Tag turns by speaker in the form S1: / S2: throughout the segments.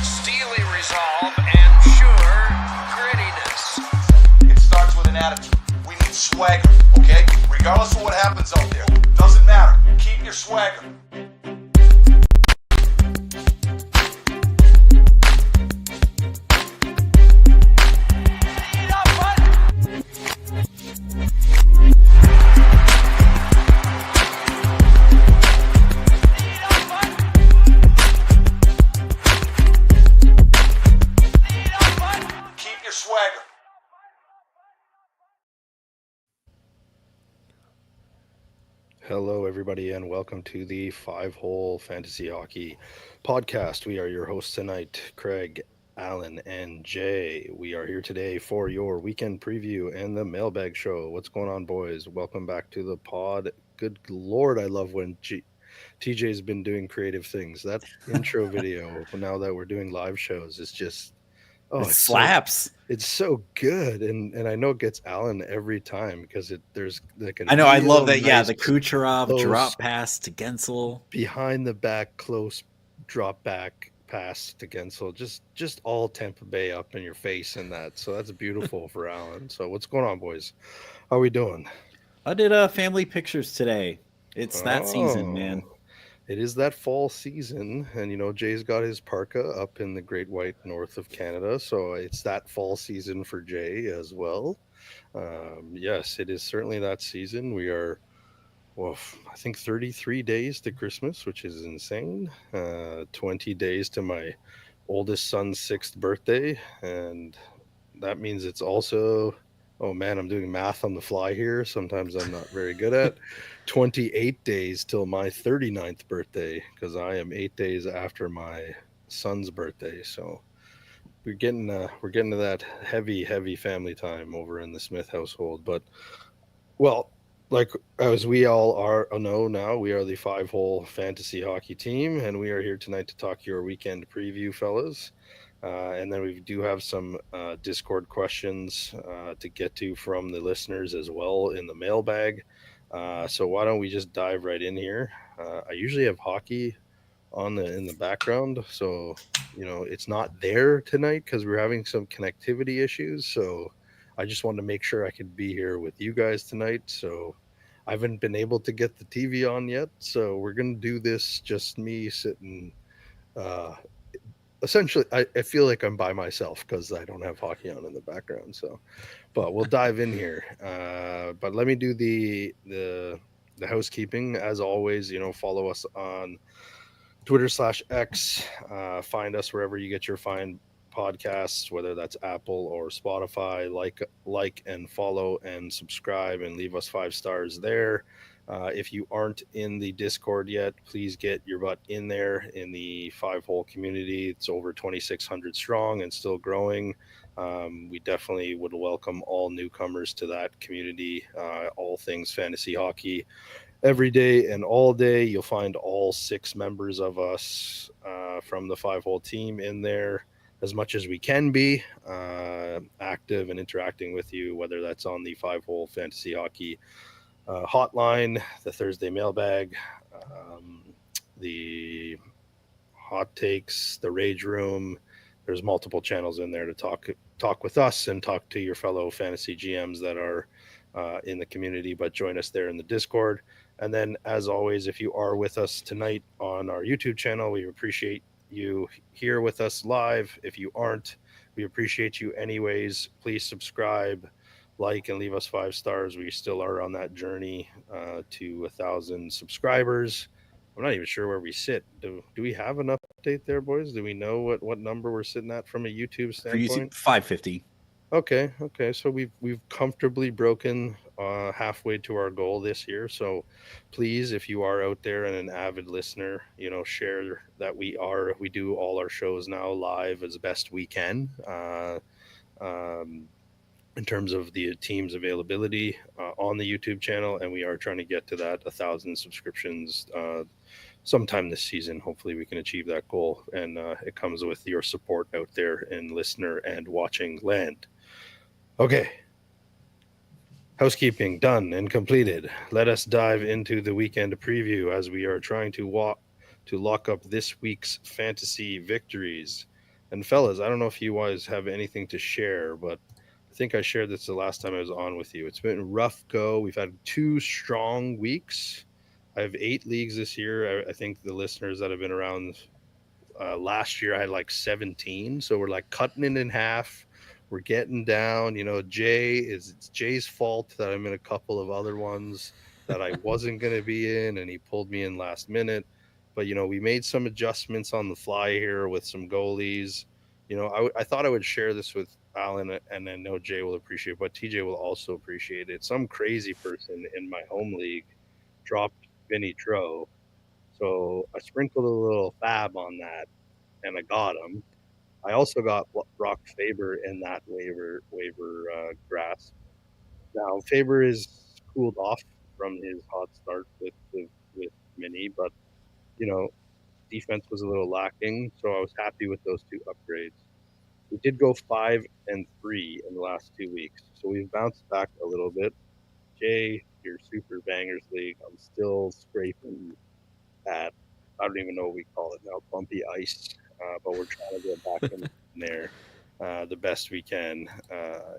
S1: steely resolve, and sure grittiness.
S2: It starts with an attitude. We need swagger, okay? Regardless of what happens out there. Doesn't matter. Keep your swagger.
S3: Hello, everybody, and welcome to the Five Hole Fantasy Hockey Podcast. We are your hosts tonight, Craig, Alan, and Jay. We are here today for your weekend preview and the Mailbag show. What's going on, boys? Welcome back to the pod. Good Lord, I love when TJ's been doing creative things. That intro video, now that we're doing live shows, is just...
S4: Oh, it slaps.
S3: It's so good, and I know it gets Alan every time because there's like
S4: I know I love that. Nice, yeah, the Kucherov drop pass to Gensel,
S3: behind the back close drop back pass to Gensel, just all Tampa Bay up in your face in that. So that's beautiful for Alan. So what's going on, boys? How are we doing?
S4: I did family pictures today. It's that season, man.
S3: It is that fall season, and you know Jay's got his parka up in the Great White North of Canada, so it's that fall season for Jay as well. Yes, it is certainly that season. We are, well, I think 33 days to Christmas, which is insane. 20 days to my oldest son's 6th birthday, and that means it's also... Oh man, I'm doing math on the fly here. Sometimes I'm not very good at. 28 days till my 39th birthday, because I am 8 days after my son's birthday. So we're getting to that heavy family time over in the Smith household. But well, like as we all know now, we are the Five Hole Fantasy Hockey team, and we are here tonight to talk your weekend preview, fellas. And then we do have some Discord questions to get to from the listeners as well in the mailbag. So why don't we just dive right in here? I usually have hockey in the background, so you know it's not there tonight because we're having some connectivity issues. So I just wanted to make sure I could be here with you guys tonight. So I haven't been able to get the TV on yet, so we're gonna do this just me sitting. Essentially, I feel like I'm by myself because I don't have hockey on in the background. So, but we'll dive in here. But let me do the housekeeping. As always, you know, follow us on Twitter/X. Find us wherever you get your fine podcasts, whether that's Apple or Spotify. Like and follow and subscribe and leave us 5 stars there. If you aren't in the Discord yet, please get your butt in there in the Five Hole community. It's over 2,600 strong and still growing. We definitely would welcome all newcomers to that community. All things fantasy hockey every day and all day. You'll find all 6 members of us from the Five Hole team in there, as much as we can be active and interacting with you, whether that's on the Five Hole Fantasy Hockey hotline, the Thursday mailbag, the hot takes, the rage room. There's multiple channels in there to talk with us and talk to your fellow fantasy GMs that are in the community, but join us there in the Discord. And then as always, if you are with us tonight on our YouTube channel, we appreciate you here with us live. If you aren't, we appreciate you anyways. Please subscribe, like, and leave us 5 stars. We still are on that journey to 1,000 subscribers. I'm not even sure where we sit. Do we have an update there, boys? Do we know what number we're sitting at from a YouTube standpoint?
S4: 550.
S3: Okay. So we've comfortably broken halfway to our goal this year. So please, if you are out there and an avid listener, you know, share that we do all our shows now live as best we can. In terms of the team's availability on the YouTube channel, and we are trying to get to that 1,000 subscriptions sometime this season. Hopefully we can achieve that goal, and it comes with your support out there in listener and watching land. Okay, housekeeping done and completed. Let us dive into the weekend preview as we are trying to lock up this week's fantasy victories. And fellas, I don't know if you guys have anything to share, but I think I shared this the last time I was on with you. It's been a rough go. We've had 2 strong weeks. I have 8 leagues this year. I think the listeners that have been around last year, I had like 17. So we're like cutting it in half. We're getting down. It's Jay's fault that I'm in a couple of other ones that I wasn't going to be in, and he pulled me in last minute. But we made some adjustments on the fly here with some goalies. I thought I would share this with Alan, and I know Jay will appreciate it, but TJ will also appreciate it. Some crazy person in my home league dropped Vinny Tro. So I sprinkled a little fab on that, and I got him. I also got Brock Faber in that waiver grasp. Now Faber is cooled off from his hot start with Mini, but you know defense was a little lacking, so I was happy with those 2 upgrades. We did go 5-3 in the last 2 weeks, so we've bounced back a little bit. Jay, your Super Bangers League, I'm still scraping at, I don't even know what we call it now, bumpy ice, but we're trying to get back in there the best we can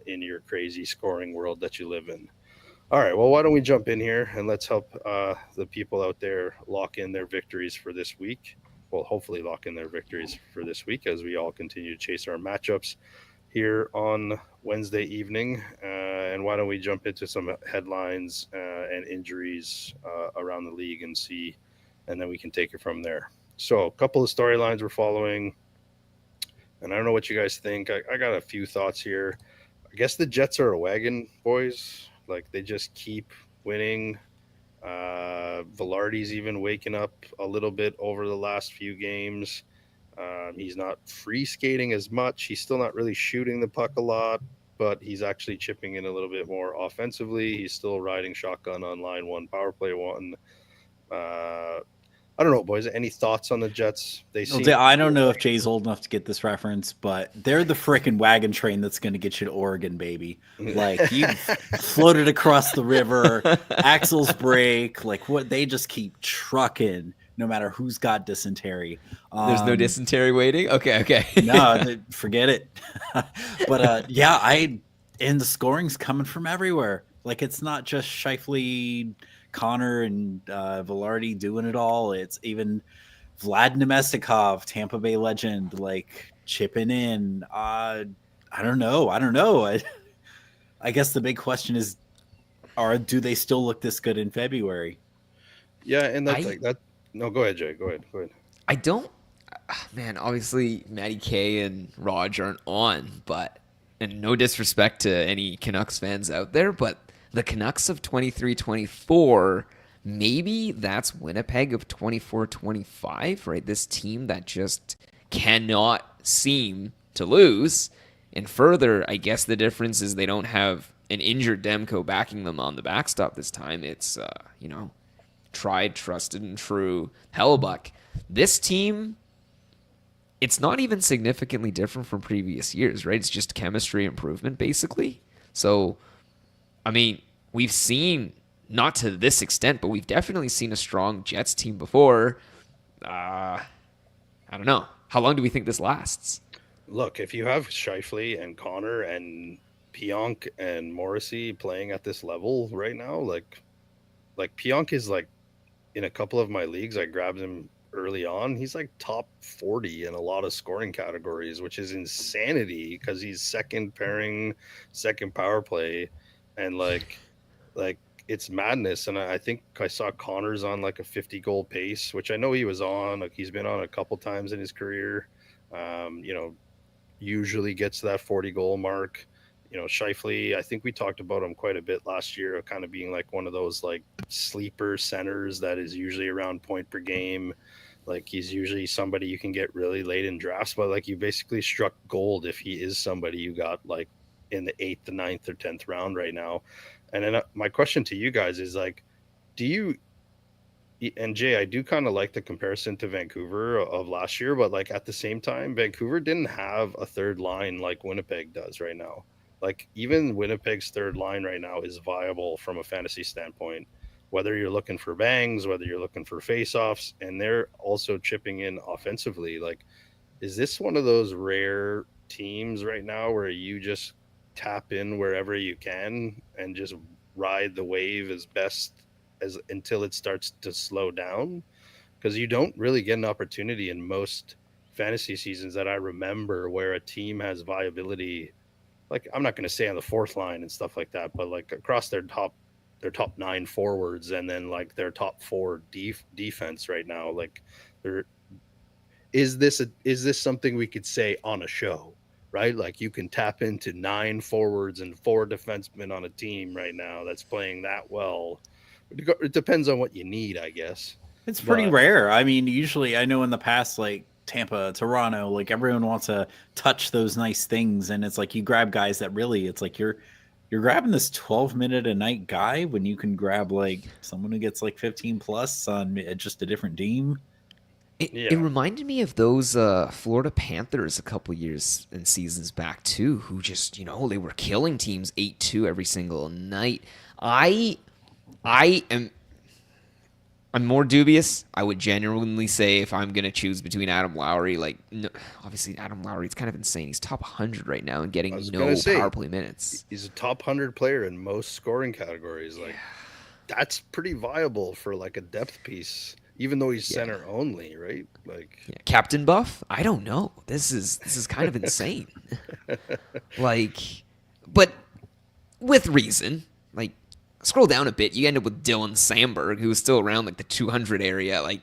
S3: in your crazy scoring world that you live in. All right, well, why don't we jump in here and let's help the people out there lock in their victories for this week. Well, hopefully lock in their victories for this week as we all continue to chase our matchups here on Wednesday evening. And why don't we jump into some headlines and injuries around the league and see, and then we can take it from there. So a couple of storylines we're following, and I don't know what you guys think. I got a few thoughts here. I guess the Jets are a wagon, boys. Like, they just keep winning. Velarde's even waking up a little bit over the last few games. He's not free skating as much. He's still not really shooting the puck a lot, but he's actually chipping in a little bit more offensively. He's still riding shotgun on line one, power play one. I don't know, boys. Any thoughts on the Jets?
S4: I don't know if Jay's old enough to get this reference, but they're the frickin' wagon train that's going to get you to Oregon, baby. Like, you floated across the river, axles break, like what they just keep trucking no matter who's got dysentery.
S5: There's no dysentery waiting? Okay.
S4: No, forget it. But and the scoring's coming from everywhere. Like, it's not just Scheifele, Connor, and Velarde doing it all. It's even Vlad Nemestikov, Tampa Bay legend, like, chipping in. I don't know. I guess the big question is, do they still look this good in February?
S3: Yeah, and that. No, go ahead, Jay. Go ahead.
S5: I don't. Man, obviously Matty K and Raj aren't on, and no disrespect to any Canucks fans out there, but the Canucks of 23-24, maybe that's Winnipeg of 24-25, right? This team that just cannot seem to lose. And further, I guess the difference is they don't have an injured Demko backing them on the backstop this time. It's, tried, trusted, and true Hellebuck. This team, it's not even significantly different from previous years, right? It's just chemistry improvement, basically. So, I mean, we've seen, not to this extent, but we've definitely seen a strong Jets team before. I don't know. How long do we think this lasts?
S3: Look, if you have Scheifele and Connor and Pionk and Morrissey playing at this level right now, like Pionk is like, in a couple of my leagues, I grabbed him early on. He's like top 40 in a lot of scoring categories, which is insanity because he's second pairing, second power play, and like it's madness. And I think I saw Connor's on like a 50 goal pace, which I know he was on. Like, he's been on a couple times in his career. Usually gets to that 40 goal mark. Scheifele, I think we talked about him quite a bit last year, of kind of being like one of those like sleeper centers that is usually around point per game. Like, he's usually somebody you can get really late in drafts, but like, you basically struck gold if he is somebody you got like in the 8th, the 9th, or 10th round right now. And then my question to you guys is like, and Jay, I do kind of like the comparison to Vancouver of last year, but like at the same time, Vancouver didn't have a third line like Winnipeg does right now. Like, even Winnipeg's third line right now is viable from a fantasy standpoint, whether you're looking for bangs, whether you're looking for faceoffs, and they're also chipping in offensively. Like, is this one of those rare teams right now where you just tap in wherever you can and just ride the wave as best as until it starts to slow down? Because you don't really get an opportunity in most fantasy seasons that I remember where a team has viability. Like, I'm not going to say on the fourth line and stuff like that, but like across their top 9 forwards, and then like their top 4 defense right now. Like, there is this something we could say on a show, right? Like, you can tap into 9 forwards and 4 defensemen on a team right now that's playing that well. It depends on what you need, I guess.
S4: It's pretty
S3: But
S4: rare. I mean, usually I know in the past, like Tampa, Toronto, like everyone wants to touch those nice things, and it's like you grab guys that really, it's like you're grabbing this 12-minute a night guy when you can grab like someone who gets like 15 plus on just a different team.
S5: It reminded me of those Florida Panthers a couple years and seasons back too, who just they were killing teams 8-2 every single night. I'm more dubious. I would genuinely say if I'm going to choose between Adam Lowry, like, no, obviously Adam Lowry, it's kind of insane. He's top 100 right now and getting no power play minutes.
S3: He's a top 100 player in most scoring categories. Like, that's pretty viable for like a depth piece, even though he's center only, right? Like,
S5: Captain Buff? I don't know. This is kind of insane. Like, but with reason. Like, scroll down a bit, you end up with Dylan Sandberg, who is still around like the 200 area. Like,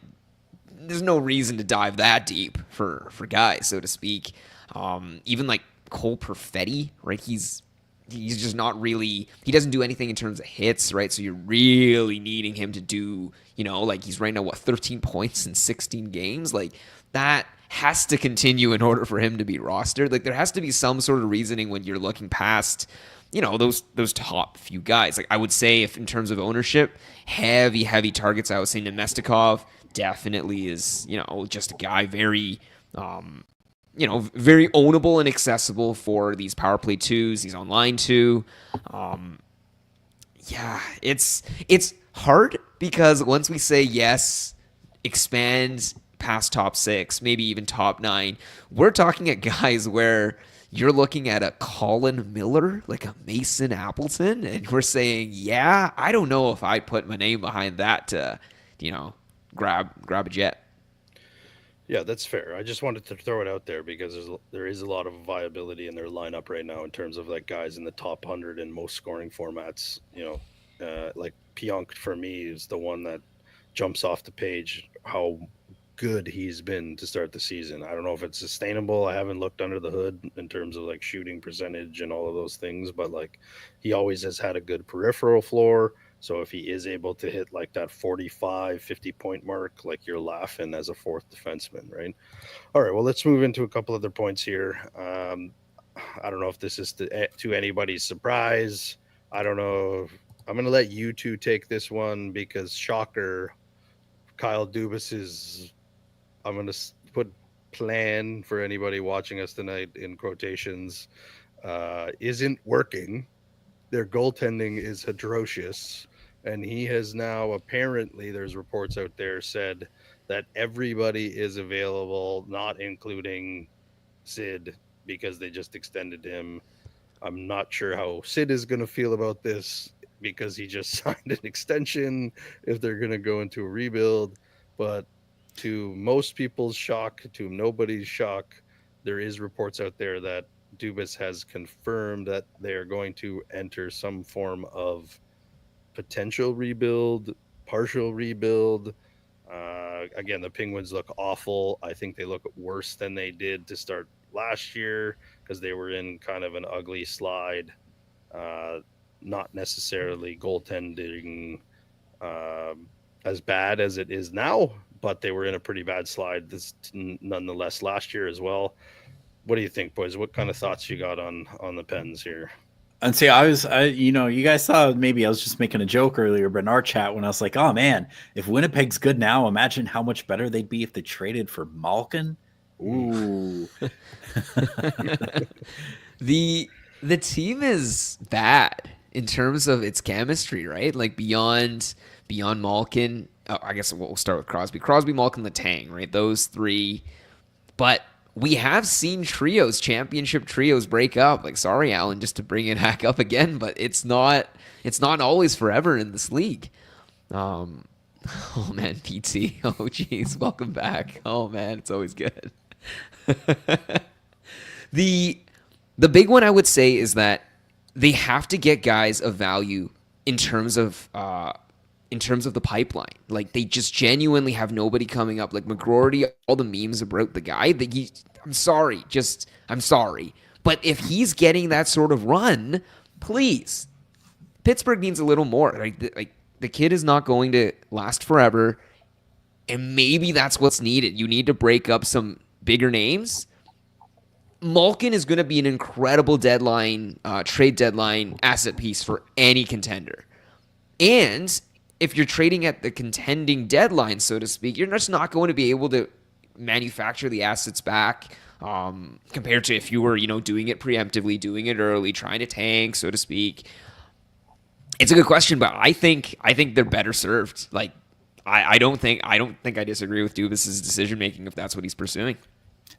S5: there's no reason to dive that deep for guys, so to speak. Even like Cole Perfetti, right? He's just not really. He doesn't do anything in terms of hits, right? So you're really needing him to do, like he's right now 13 points in 16 games. Like, that has to continue in order for him to be rostered. Like, there has to be some sort of reasoning when you're looking past those top few guys. Like, I would say, if in terms of ownership, heavy targets, I would say Nemestikov definitely is, just a guy very, very ownable and accessible for these power play twos. He's online too. It's hard because once we say yes, expand past top 6, maybe even top 9, we're talking at guys where you're looking at a Colin Miller, like a Mason Appleton, and we're saying, I don't know if I'd put my name behind that to, grab a jet.
S3: Yeah, that's fair. I just wanted to throw it out there because there is a lot of viability in their lineup right now in terms of like guys in the top 100 in most scoring formats. Like Pionk for me is the one that jumps off the page. How good he's been to start the season. I don't know if it's sustainable. I haven't looked under the hood in terms of like shooting percentage and all of those things, but like he always has had a good peripheral floor. So if he is able to hit like that 45, 50 point mark, like, you're laughing as a fourth defenseman, right? All right, well, let's move into a couple other points here. I don't know if this is to anybody's surprise. I don't know. I'm going to let you two take this one because, shocker, Kyle Dubas is, I'm going to put plan for anybody watching us tonight in quotations, isn't working. Their goaltending is atrocious. And he has now, apparently, there's reports out there, said that everybody is available, not including Sid, because they just extended him. I'm not sure how Sid is going to feel about this because he just signed an extension, if they're going to go into a rebuild. But to most people's shock, to nobody's shock, there is reports out there that Dubas has confirmed that they're going to enter some form of potential rebuild, partial rebuild. Again, the Penguins look awful. I think they look worse than they did to start last year because they were in kind of an ugly slide. Not necessarily goaltending as bad as it is now, but they were in a pretty bad slide nonetheless last year as well. What do you think, boys? What kind of thoughts you got on the Pens here?
S4: And see, you guys saw maybe I was just making a joke earlier, but in our chat when I was like, oh man, if Winnipeg's good now, imagine how much better they'd be if they traded for Malkin. Ooh.
S5: The team is bad in terms of its chemistry, right? Like beyond Malkin, I guess we'll start with Crosby, Malkin, Letang, right? Those three. But we have seen championship trios break up. Like, sorry, Alan, just to bring it back up again, but it's not always forever in this league. Oh man, PT. Oh geez, welcome back. Oh man, it's always good. The big one I would say is that they have to get guys of value in terms of the pipeline. Like, they just genuinely have nobody coming up. Like McGroarty, all the memes about the guy that I'm sorry. But if he's getting that sort of run, please, Pittsburgh needs a little more. Like the kid is not going to last forever, and maybe that's what's needed. You need to break up some bigger names. Malkin is going to be an incredible trade deadline asset piece for any contender. And if you're trading at the contending deadline, so to speak, you're just not going to be able to manufacture the assets back compared to if you were, doing it preemptively, doing it early, trying to tank, so to speak. It's a good question, but I think they're better served. Like, I don't think I disagree with Dubas's decision making if that's what he's pursuing.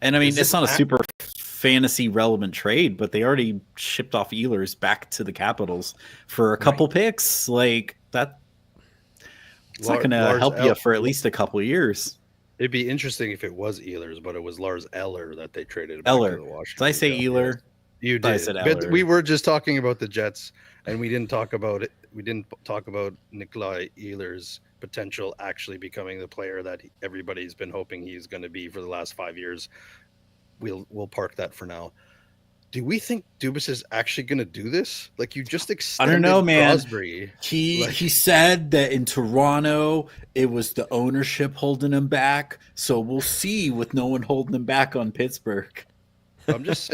S4: And I mean, it's not a super fantasy relevant trade, but they already shipped off Ehlers back to the Capitals for a couple picks. Like, that, it's not going to help you for at least a couple of years.
S3: It'd be interesting if it was Ehlers, but it was Lars Eller that they traded back to the Washington.
S4: Did I say Ehler?
S3: You did.
S4: I said
S3: but
S4: Eller.
S3: We were just talking about the Jets, and we didn't talk about it. We didn't talk about Nikolai Ehler's potential actually becoming the player that everybody's been hoping he's going to be for the last 5 years. We'll park that for now. Do we think Dubas is actually going to do this? Like, you just extended
S4: I don't know, man.
S3: Crosby.
S4: He said that in Toronto it was the ownership holding him back. So we'll see with no one holding him back on Pittsburgh.
S3: I'm just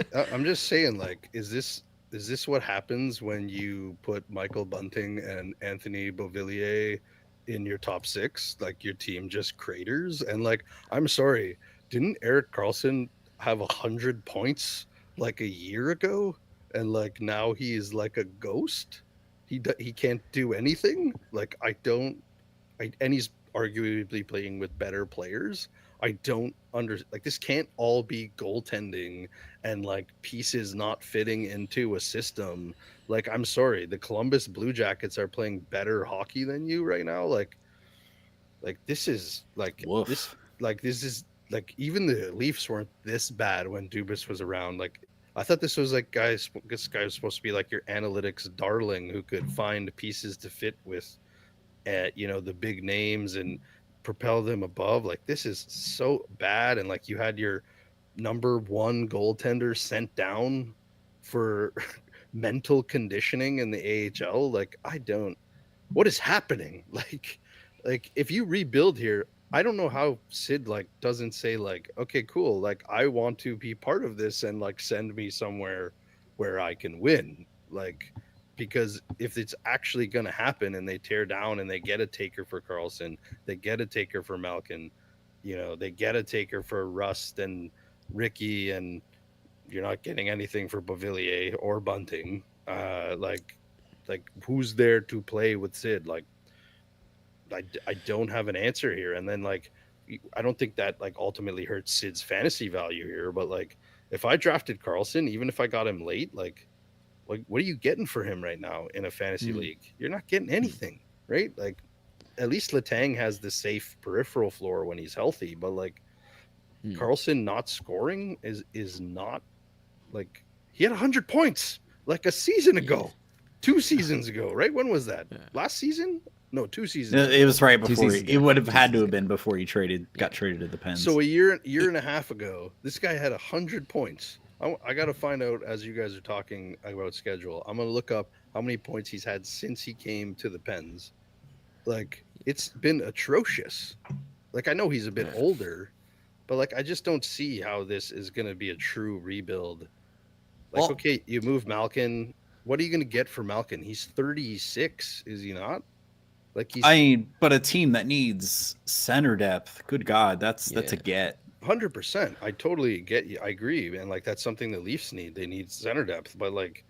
S3: saying, like, is this what happens when you put Michael Bunting and Anthony Beauvillier in your top 6? Like, your team just craters. And, like, I'm sorry, didn't Erik Karlsson have 100 points like a year ago, and like now he's like a ghost? He can't do anything. Like, and he's arguably playing with better players. I don't like, this can't all be goaltending and like pieces not fitting into a system. Like, I'm sorry, the Columbus Blue Jackets are playing better hockey than you right now. Like this is like
S4: Woof.
S3: this is like, even the Leafs weren't this bad when Dubas was around. Like, I thought this was like, this guy was supposed to be like your analytics darling who could find pieces to fit with, the big names and propel them above. Like, this is so bad. And like, you had your number 1 goaltender sent down for mental conditioning in the AHL. Like, what is happening? Like if you rebuild here, I don't know how Sid like doesn't say like, okay, cool, like I want to be part of this and like send me somewhere where I can win. Like, because if it's actually going to happen and they tear down and they get a taker for Karlsson, they get a taker for Malkin, they get a taker for Rust and Ricky, and you're not getting anything for Beauvillier or Bunting. Like who's there to play with Sid? Like, I don't have an answer here. And then like, I don't think that like ultimately hurts Sid's fantasy value here, but like, if I drafted Karlsson, even if I got him late, like what are you getting for him right now in a fantasy league? You're not getting anything, right? Like, at least Letang has the safe peripheral floor when he's healthy, but like Karlsson not scoring is not, like, he had 100 points like a season ago, 2 seasons ago, right? When was that? Last season? No, 2 seasons.
S4: It was right before. It would have had to have been before he got traded to the Pens.
S3: So a year and a half ago, this guy had 100 points. I got to find out, as you guys are talking about schedule, I'm going to look up how many points he's had since he came to the Pens. Like, it's been atrocious. Like, I know he's a bit older, but like, I just don't see how this is going to be a true rebuild. Like, okay, you move Malkin. What are you going to get for Malkin? He's 36, is he not? Like,
S4: but a team that needs center depth, good God, that's a get.
S3: 100%. I totally get you. I agree. And like, that's something the Leafs need. They need center depth, but like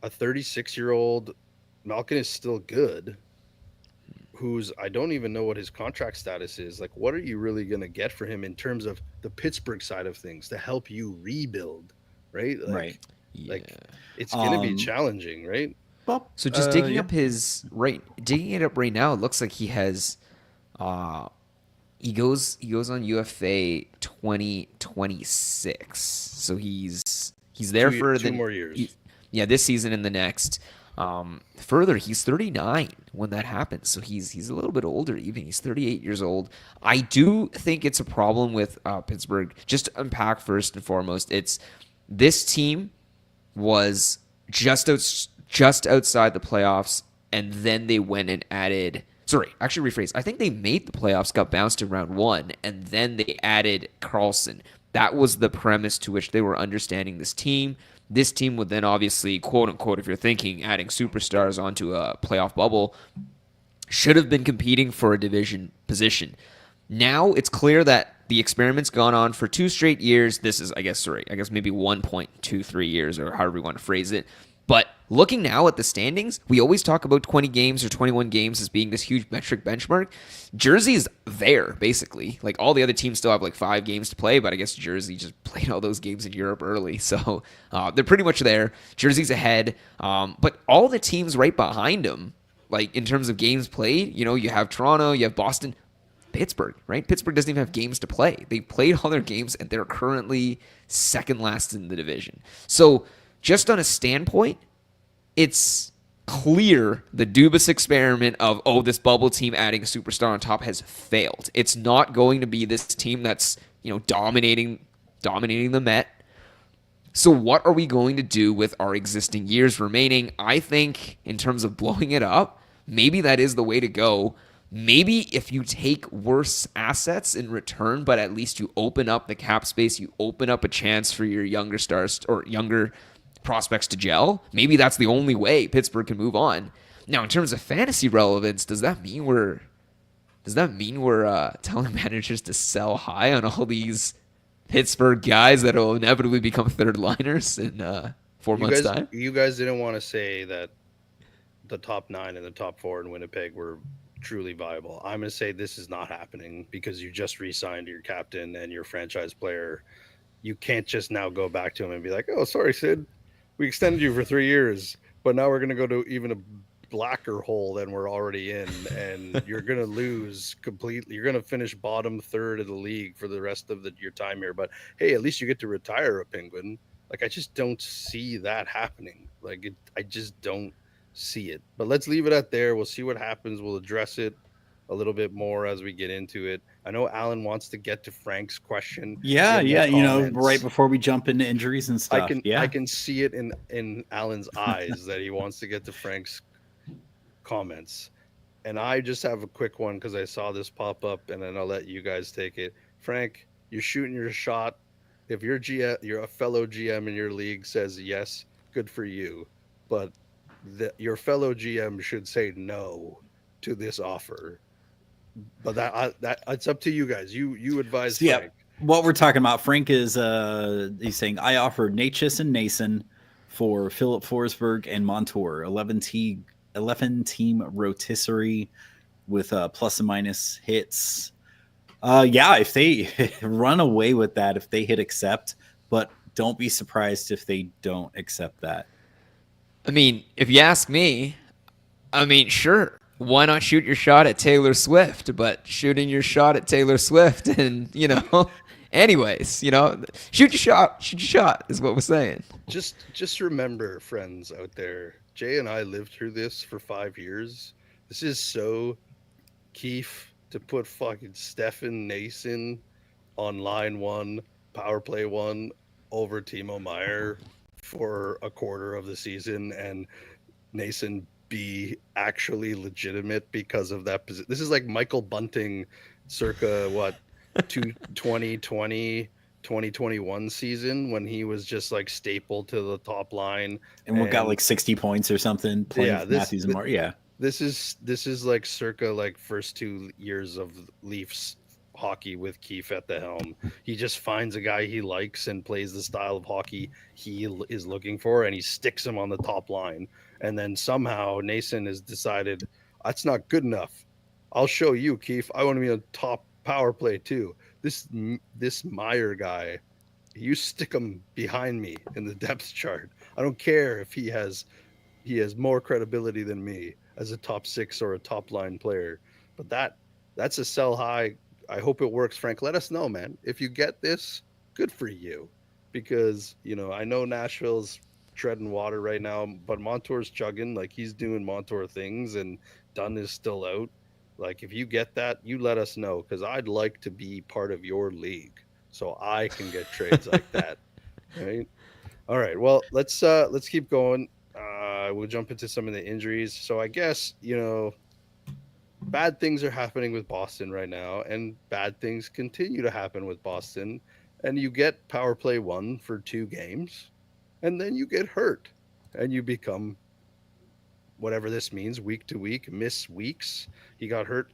S3: a 36-year-old Malkin is still good. who's I don't even know what his contract status is. Like, what are you really going to get for him in terms of the Pittsburgh side of things to help you rebuild, right?
S4: Right.
S5: Yeah.
S3: Like it's going to be
S4: Um,
S3: challenging, right?
S4: Well,
S5: So just digging
S4: yeah.
S5: up digging it up right now, it looks like he has, uh, he goes on UFA 2026. So he's there for
S3: Two
S5: the
S3: more years.
S5: yeah, this season and the next. Further, he's 39 when that happens, so he's a little bit older. Even he's 38 years old. I do think it's a problem with Pittsburgh. Just to unpack first and foremost, it's this team was just outside the playoffs, and then they went and added. Sorry, actually rephrase. I think they made the playoffs, got bounced in round one, and then they added Carlson. That was the premise to which they were understanding this team. This team would then obviously, quote unquote, if you're thinking adding superstars onto a playoff bubble, should have been competing for a division position. Now it's clear that the experiment's gone on for 2 straight years. This is, I guess maybe 1.23 years or however you want to phrase it. But looking now at the standings, we always talk about 20 games or 21 games as being this huge metric benchmark. Jersey's there, basically. Like, all the other teams still have like 5 games to play, but I guess Jersey just played all those games in Europe early. So they're pretty much there. Jersey's ahead. But all the teams right behind them, like in terms of games played, you have Toronto, you have Boston, Pittsburgh, right? Pittsburgh doesn't even have games to play. They played all their games, and they're currently second last in the division. So just on a standpoint, it's clear the Dubas experiment of, this bubble team adding a superstar on top has failed. It's not going to be this team that's, dominating the Met. So what are we going to do with our existing years remaining? I think in terms of blowing it up, maybe that is the way to go. Maybe if you take worse assets in return, but at least you open up the cap space, you open up a chance for your younger stars or younger prospects to gel. Maybe that's the only way Pittsburgh can move on. Now, in terms of fantasy relevance, does that mean we're telling managers to sell high on all these Pittsburgh guys that will inevitably become third liners in 4 months' time?
S3: You guys didn't want to say that the top 9 and the top 4 in Winnipeg were truly viable. I'm going to say this is not happening because you just re-signed your captain and your franchise player. You can't just now go back to him and be like, "Oh, sorry, Sid, we extended you for 3 years, but now we're going to go to even a blacker hole than we're already in, and you're going to lose completely. You're going to finish bottom third of the league for the rest of your time here. But hey, at least you get to retire a Penguin." Like, I just don't see that happening. I just don't see it. But let's leave it at there. We'll see what happens. We'll address it a little bit more as we get into it. I know Alan wants to get to Frank's question.
S4: Yeah,
S3: in the comments.
S4: right before we jump into injuries and stuff.
S3: I can see it in Alan's eyes that he wants to get to Frank's comments. And I just have a quick one because I saw this pop up, and then I'll let you guys take it. Frank, you're shooting your shot. If your a fellow GM in your league says yes, good for you. But your fellow GM should say no to this offer. But that it's up to you guys. You advise Frank.
S4: What we're talking about, Frank is he's saying I offered Natchez and Nason for Philip Forsberg and Montour, 11 team rotisserie with plus and minus hits. If they run away with that, if they hit accept, but don't be surprised if they don't accept that.
S5: I mean, if you ask me, sure. Why not shoot your shot at Taylor Swift? But shooting your shot at Taylor Swift and, anyways, shoot your shot is what we're saying.
S3: Just remember, friends out there, Jay and I lived through this for 5 years. This is so Keefe to put fucking Stefan Nason on line 1, power play 1 over Timo Meier for a quarter of the season, and Nason be actually legitimate because of that position. This is like Michael Bunting circa 2020 2021 season when he was just like stapled to the top line
S4: and we got like 60 points or something playing with Matthews and Mark.
S3: This is like circa like first 2 years of Leafs hockey with Keefe at the helm. He just finds a guy he likes and plays the style of hockey he is looking for, and he sticks him on the top line. And then somehow Nason has decided that's not good enough. I'll show you, Keith. I want to be on top power play too. This Meyer guy, you stick him behind me in the depth chart. I don't care if he has more credibility than me as a top 6 or a top line player. But that's a sell high. I hope it works, Frank. Let us know, man. If you get this, good for you. Because, I know Nashville's treading water right now, but Montour's chugging, like he's doing Montour things, and Dunn is still out. Like, if you get that, you let us know, because I'd like to be part of your league so I can get trades like that. Right? All right. Well, let's keep going. We'll jump into some of the injuries. So I guess, bad things are happening with Boston right now, and bad things continue to happen with Boston. And you get power play 1 for 2 games, and then you get hurt, and you become whatever this means, week to week, miss weeks. He got hurt.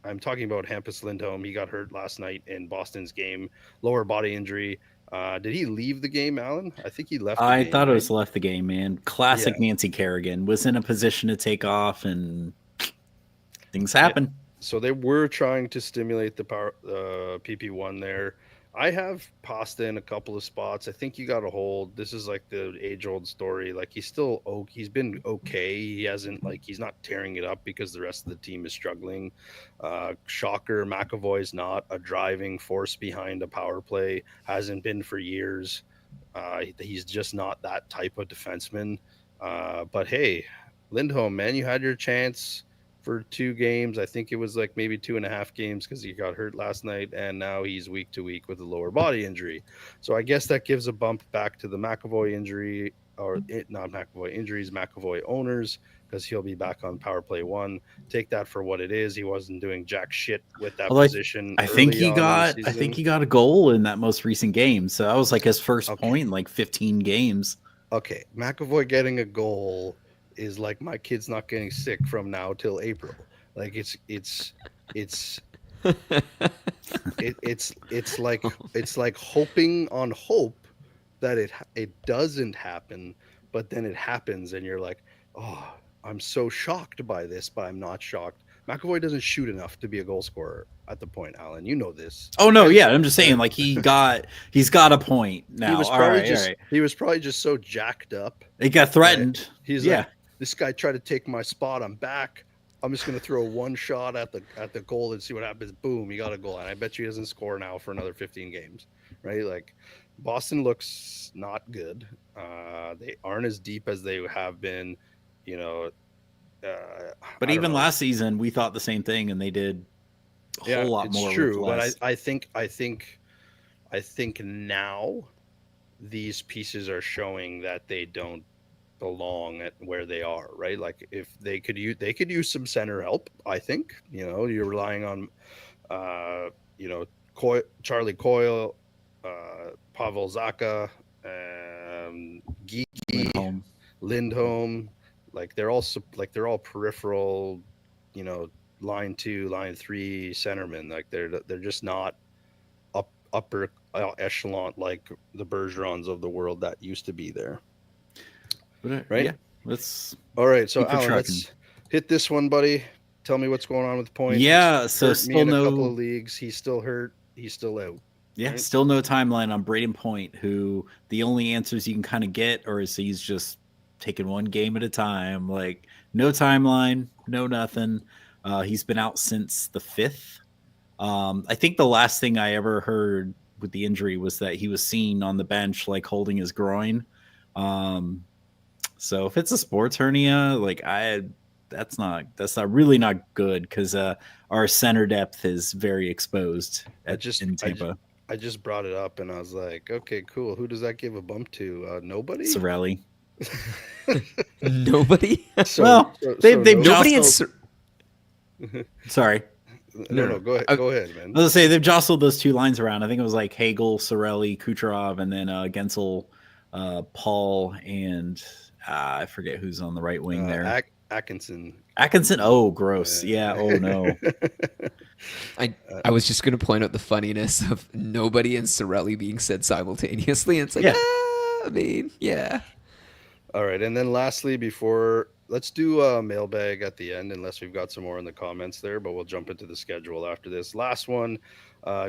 S3: I'm talking about Hampus Lindholm. He got hurt last night in Boston's game, lower body injury. Did he leave the game, Alan? I think he left the
S4: I
S3: game,
S4: thought it
S3: right?
S4: was left the game, man. Classic
S3: Yeah.
S4: Nancy Kerrigan. Was in a position to take off, and things happen.
S3: So they were trying to stimulate the power PP1 there. I have Pasta in a couple of spots. I think you got a hold. This is like the age-old story. Like, he's been okay. He hasn't, like, he's not tearing it up because the rest of the team is struggling. Shocker, McAvoy's not a driving force behind a power play. Hasn't been for years. He's just not that type of defenseman. But hey, Lindholm, man, you had your chance for 2 games. I think it was like maybe 2.5 games, because he got hurt last night, and now he's week to week with a lower body injury. So I guess that gives a bump back to the McAvoy injury, not McAvoy injuries, McAvoy owners, because he'll be back on power play 1. Take that for what it is. He wasn't doing jack shit with that position.
S4: I think he
S3: early on in the
S4: got
S3: season.
S4: a goal in that most recent game. So that was like his first
S3: Okay.
S4: point in like 15 games.
S3: Okay, McAvoy getting a goal is like my kid's not getting sick from now till April. Like, it's like hoping on hope that it doesn't happen, but then it happens, and you're like, oh, I'm so shocked by this, but I'm not shocked. McAvoy doesn't shoot enough to be a goal scorer at the point, Alan. You know this.
S4: Oh no, yeah, I'm just saying, like, he's got a point now.
S3: He was probably just so jacked up.
S4: He got threatened.
S3: He's
S4: yeah.
S3: like, this guy tried to take my spot. I'm back. I'm just gonna throw one shot at the goal and see what happens. Boom, he got a goal, and I bet you he doesn't score now for another 15 games, right? Like, Boston looks not good. They aren't as deep as they have been,
S4: But even last season, we thought the same thing, and they did a whole lot more.
S3: It's true,
S4: with less.
S3: but I think now these pieces are showing that they don't belong at where they are, right? Like, if they could use some center help. I think, you're relying on Charlie Coyle, Pavel Zacha, Geeky, Lindholm. Like, they're all peripheral, line 2, line 3 centermen. Like, they're just not upper echelon like the Bergerons of the world that used to be there. Right?
S4: Yeah.
S3: All right. So Alan, let's hit this one, buddy. Tell me what's going on with Point.
S4: Yeah. So still
S3: in a couple of leagues. He's still hurt. He's still out.
S4: Yeah.
S3: Right?
S4: Still no timeline on Braden Point, who the only answers you can kind of get, or is he's just taking one game at a time. Like, no timeline, no nothing. He's been out since the 5th. I think the last thing I ever heard with the injury was that he was seen on the bench, like, holding his groin. So if it's a sports hernia, like, that's not really not good, because our center depth is very exposed in Tampa.
S3: I just brought it up, and I was like, okay, cool. Who does that give a bump to? Nobody?
S4: Sorelli.
S5: Nobody?
S4: They've
S5: nobody
S4: Sorry.
S3: No, go ahead, man.
S4: I was gonna say, they've jostled those 2 lines around. I think it was like Hagel, Sorelli, Kucherov, and then Gensel, Paul, and I forget who's on the right wing there.
S3: Atkinson.
S4: Oh, gross. Yeah. Oh no.
S5: I was just going to point out the funniness of nobody and Sorelli being said simultaneously. And it's like,
S4: yeah.
S5: I mean, yeah.
S3: All right. And then lastly, before let's do mailbag at the end, unless we've got some more in the comments there. But we'll jump into the schedule after this. Last one,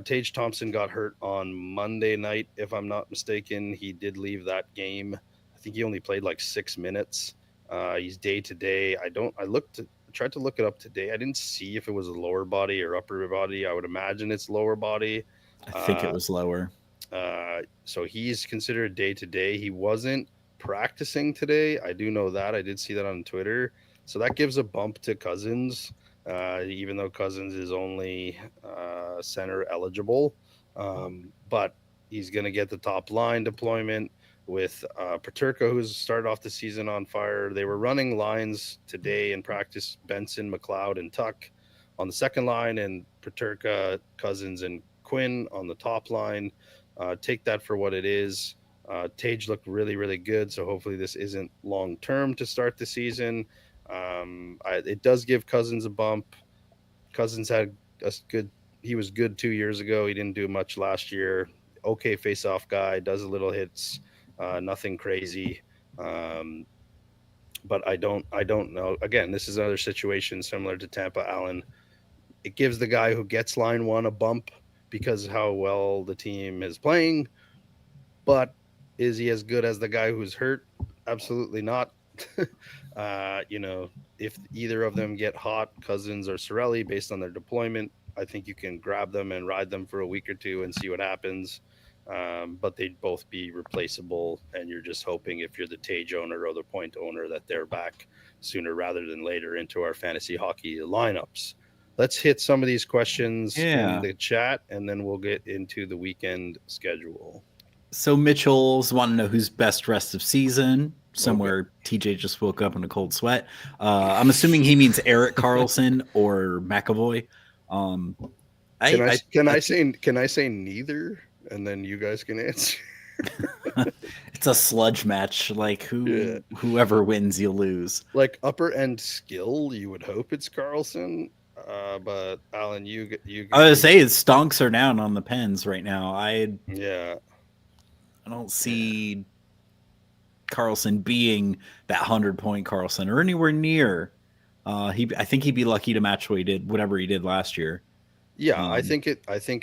S3: Tage Thompson got hurt on Monday night, if I'm not mistaken. He did leave that game. I think he only played like 6 minutes. He's day to day. Tried to look it up today. I didn't see if it was a lower body or upper body. I would imagine it's lower body.
S4: I think it was lower.
S3: So he's considered day to day. He wasn't practicing today. I do know that. I did see that on Twitter. So that gives a bump to Cousins, even though Cousins is only center eligible. But he's going to get the top line deployment with Paterka, who's started off the season on fire. They were running lines today in practice, Benson, McLeod, and Tuck on the second line, and Paterka, Cousins, and Quinn on the top line. Take that for what it is. Tage looked really, really good, so hopefully this isn't long-term to start the season. It does give Cousins a bump. Cousins had he was good 2 years ago. He didn't do much last year. Okay face-off guy, does a little hits, nothing crazy. But I don't know. Again, this is another situation similar to Tampa Allen. It gives the guy who gets line one a bump because of how well the team is playing. But is he as good as the guy who's hurt? Absolutely not. If either of them get hot, Cousins or Cirelli, based on their deployment, I think you can grab them and ride them for a week or two and see what happens. But they'd both be replaceable, and you're just hoping, if you're the Tage owner or the Point owner, that they're back sooner rather than later into our fantasy hockey lineups. Let's hit some of these questions in the chat, and then we'll get into the weekend schedule.
S4: So Mitchell's want to know who's best rest of season. Somewhere TJ just woke up in a cold sweat. I'm assuming he means Erik Karlsson or McAvoy.
S3: Can I say neither, and then you guys can answer?
S4: It's a sludge match. Like whoever wins, you lose.
S3: Like upper end skill, you would hope it's Karlsson. But Alan, you
S4: I was say his stonks are down on the Pens right now. I don't see Karlsson being that 100-point Karlsson or anywhere near. I think he'd be lucky to match whatever he did last year.
S3: Yeah, I think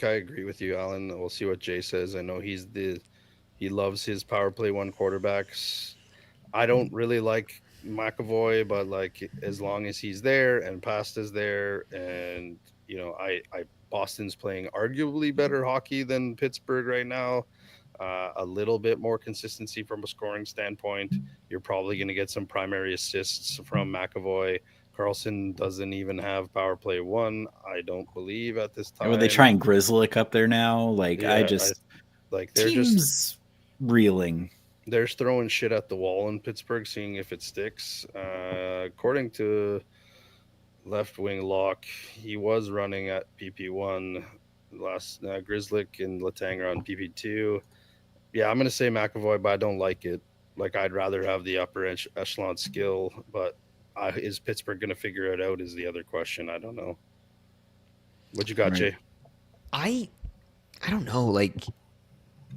S3: I agree with you, Alan. We'll see what Jay says. I know he loves his power play one quarterbacks. I don't really like McAvoy, but like as long as he's there and Pasta's there, and Boston's playing arguably better hockey than Pittsburgh right now. A little bit more consistency from a scoring standpoint. You're probably going to get some primary assists from McAvoy. Karlsson doesn't even have power play one, I don't believe, at this time.
S4: Are they trying Grizzlick up there now? They're just reeling.
S3: They're throwing shit at the wall in Pittsburgh, seeing if it sticks. According to left wing lock, he was running at PP1 last. Grizzlick and Letang are on PP2. Yeah, I'm going to say McAvoy, but I don't like it. Like, I'd rather have the upper echelon skill, but is Pittsburgh going to figure it out is the other question. I don't know. What you got, Jay?
S5: I don't know. Like,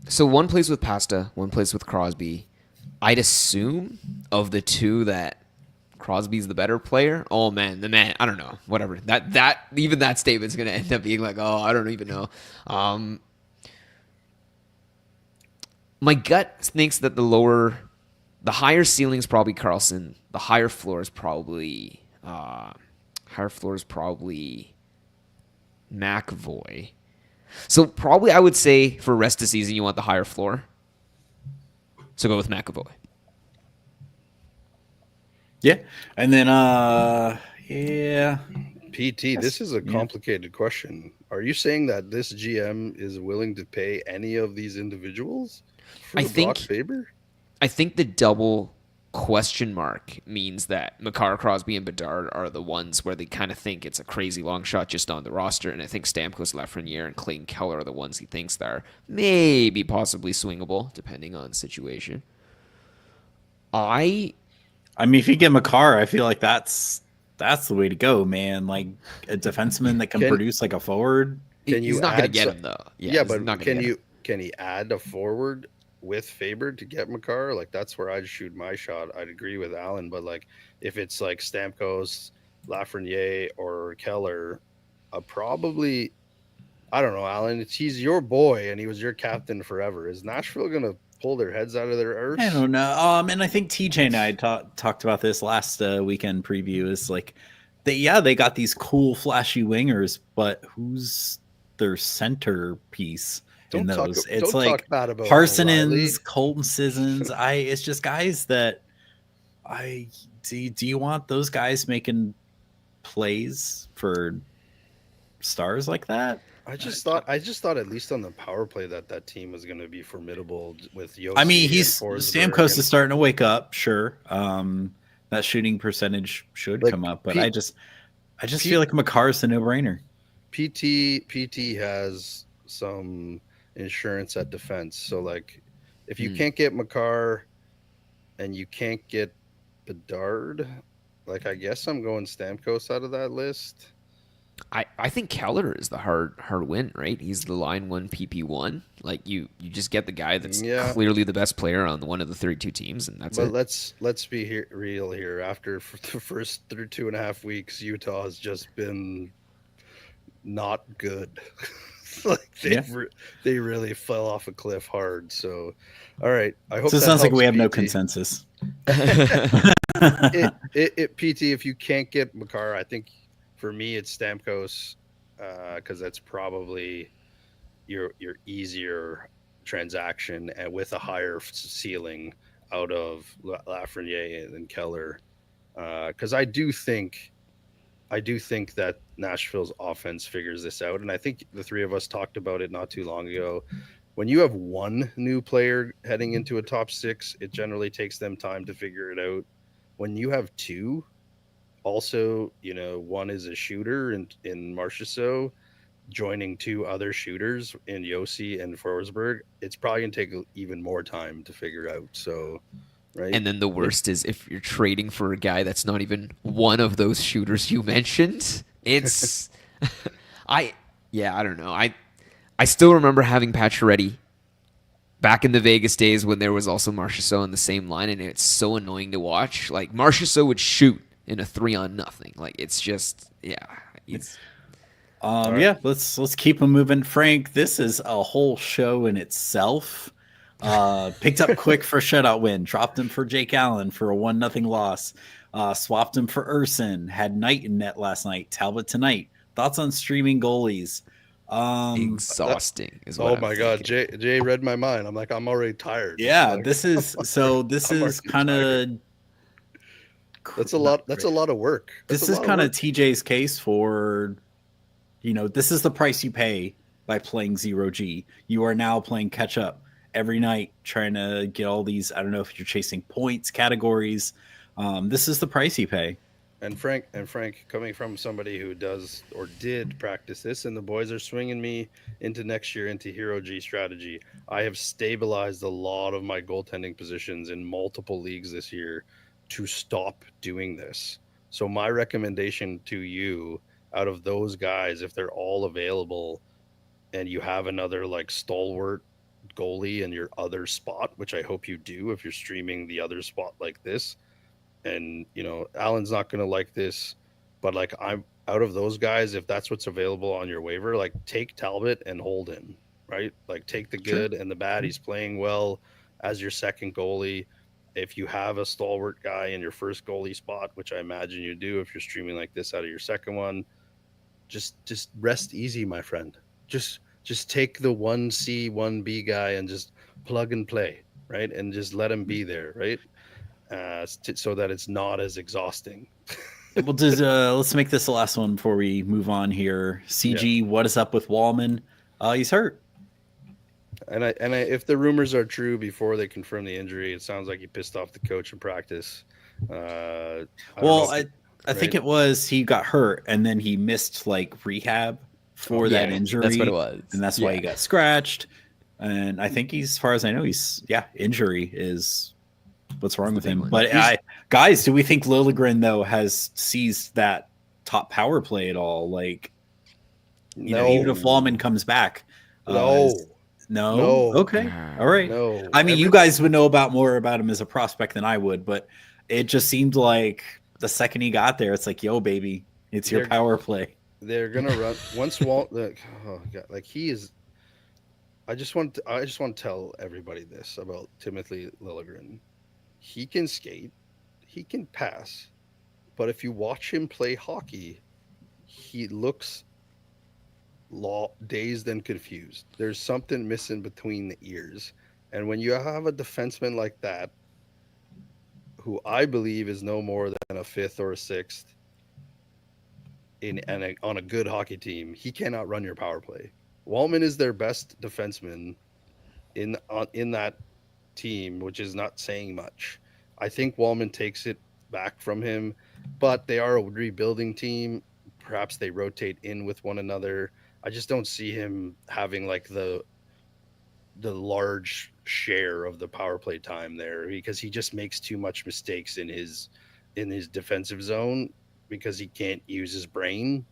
S5: so one plays with Pasta, one plays with Crosby. I'd assume of the two that Crosby's the better player. Oh man, I don't know. Whatever. That even that statement's gonna end up being like, oh, I don't even know. My gut thinks that the higher ceiling is probably Karlsson. The higher floor is probably McAvoy. So probably I would say for rest of the season you want the higher floor. So go with McAvoy.
S4: Yeah. And then
S3: PT, this is a complicated question. Are you saying that this GM is willing to pay any of these individuals for Brock Faber?
S5: I think the double question mark means that Makar, Crosby, and Bedard are the ones where they kind of think it's a crazy long shot just on the roster, and I think Stamkos, Lafreniere, and Clayton Keller are the ones he thinks that are maybe possibly swingable, depending on situation. I
S4: mean, if you get Makar, I feel like that's the way to go, man. Like a defenseman that can produce like a forward.
S5: He's not going to get him though.
S3: Yeah, but can he add a forward with Faber to get Makar, like that's where I'd shoot my shot. I'd agree with Alan, but like if it's like Stamkos, Lafreniere, or Keller, probably I don't know, Alan. He's your boy, and he was your captain forever. Is Nashville gonna pull their heads out of their arse?
S4: I don't know. And I think TJ and I talked about this last weekend preview. Is like, they got these cool, flashy wingers, but who's their centerpiece in those? It's
S3: don't
S4: like
S3: talk bad about
S4: Parsonins, Colton Sissons. It's just guys that do you want those guys making plays for stars like that?
S3: I just thought at least on the power play that team was going to be formidable with Yossi.
S4: I mean,
S3: Forsberg
S4: Stamkos is starting to wake up. Sure, that shooting percentage should come up, but I just feel like Makar's a no-brainer.
S3: PT has some insurance at defense, so like if you can't get Makar and you can't get Bedard, like I guess I'm going Stamkos out of that list.
S5: I think Keller is the hard win, right? He's the line 1 PP1. Like you just get the guy that's clearly the best player on one of the 32 teams, and that's it.
S3: But let's be real here. After the first 2.5 weeks, Utah has just been not good. Like they really fell off a cliff hard. So, all right. I hope.
S4: So it sounds like we have
S3: PT.
S4: no consensus.
S3: PT, if you can't get Makar, I think. For me, it's Stamkos because that's probably your easier transaction and with a higher ceiling out of Lafreniere and Keller. Because I do think that Nashville's offense figures this out, and I think the three of us talked about it not too long ago. When you have one new player heading into a top 6, it generally takes them time to figure it out. When you have two. Also, one is a shooter in Marchessault, joining 2 other shooters in Yossi and Forsberg. It's probably going to take even more time to figure out. So, right.
S5: And then the worst is if you're trading for a guy that's not even one of those shooters you mentioned. It's I don't know. I still remember having Pacioretty back in the Vegas days when there was also Marchessault in the same line, and it's so annoying to watch. Like Marchessault would shoot in a 3-on-0. Like it's just
S4: let's keep them moving. Frank, this is a whole show in itself. Picked up quick for a shutout win, dropped him for Jake Allen for a 1-0 loss, swapped him for Urson, had Knight in net last night, Talbot tonight. Thoughts on streaming goalies?
S5: Exhausting is what
S3: oh my god, Jay read my mind. I'm like, I'm already tired.
S4: Yeah,
S3: like,
S4: this is kind of
S3: that's a lot of work.
S4: This is kind of TJ's case for, this is the price you pay by playing 0G. You are now playing catch up every night, trying to get all these, I don't know if you're chasing points, categories. This is the price you pay.
S3: And Frank, coming from somebody who does or did practice this, and the boys are swinging me into next year into Hero G strategy. I have stabilized a lot of my goaltending positions in multiple leagues this year to stop doing this. So my recommendation to you, out of those guys, if they're all available and you have another like stalwart goalie in your other spot, which I hope you do if you're streaming the other spot like this, and Alan's not going to like this, but like I'm out of those guys, if that's what's available on your waiver, like take Talbot and hold him, right? Like take the good and the bad. He's playing well as your second goalie. If you have a stalwart guy in your first goalie spot, which I imagine you do if you're streaming like this out of your second one, just rest easy, my friend. Just take the 1C, 1B guy and just plug and play, right? And just let him be there, right? So that it's not as exhausting.
S4: Well, let's make this the last one before we move on here. CG, What is up with Wallman? He's hurt.
S3: And if the rumors are true before they confirm the injury, it sounds like he pissed off the coach in practice. I
S4: think it was he got hurt and then he missed like rehab for that injury.
S5: That's what it was,
S4: and that's why he got scratched. And I think as far as I know, injury is what's wrong with him. But guys, do we think Liljegren though has seized that top power play at all? Like, even if Wallman comes back, No.
S3: No.
S4: Okay. All right.
S3: No.
S4: I mean, you guys would know more about him as a prospect than I would, but it just seemed like the second he got there, it's like, yo, baby, it's your
S3: They're-
S4: power play.
S3: They're gonna run once Walt. Oh god, like he is. I just want to tell everybody this about Timothy Liljegren. He can skate, he can pass, but if you watch him play hockey, he looks dazed and confused. There's something missing between the ears. And when you have a defenseman like that, who I believe is no more than a fifth or a sixth on a good hockey team, he cannot run your power play. Walman is their best defenseman in that team, which is not saying much. I think Walman takes it back from him, but they are a rebuilding team. Perhaps they rotate in with one another. I just don't see him having like the large share of the power play time there, because he just makes too much mistakes in his defensive zone because he can't use his brain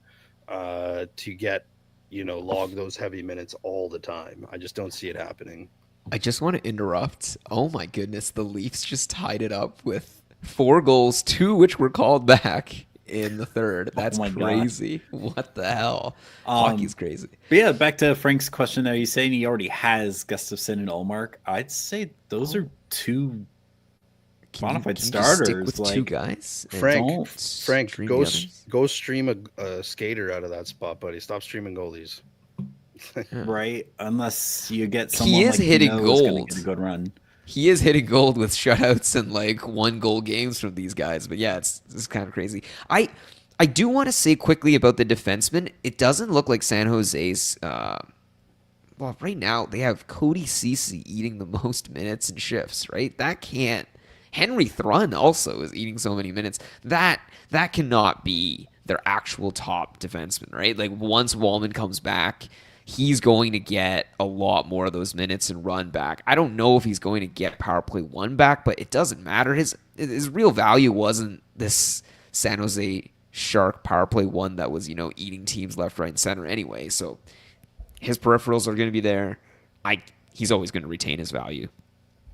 S3: to get, log those heavy minutes all the time. I just don't see it happening.
S5: I just want to interrupt. Oh my goodness, the Leafs just tied it up with 4 goals, 2 which were called back in the third. That's crazy. God. What the hell? Hockey's crazy.
S4: But yeah, back to Frank's question there. He's saying he already has Gustafsson and Ullmark. I'd say those are 2 bona fide starters.
S5: Stick with 2 guys.
S3: Frank, go stream a skater out of that spot, buddy. Stop streaming goalies.
S4: Right, unless you get someone
S5: he is
S4: like
S5: hitting gold.
S4: Get a good run.
S5: He is hitting gold with shutouts and like 1-goal games from these guys. But yeah, it's kind of crazy. I do want to say quickly about the defensemen. It doesn't look like San Jose's. Well, right now they have Cody Ceci eating the most minutes and shifts. Right, that can't. Henry Thrun also is eating so many minutes. That cannot be their actual top defenseman. Right, like once Walman comes back, he's going to get a lot more of those minutes and run back. I don't know if he's going to get power play 1 back, but it doesn't matter. His real value wasn't this San Jose Shark power play 1 that was, eating teams left, right, and center anyway. So his peripherals are going to be there. He's always going to retain his value.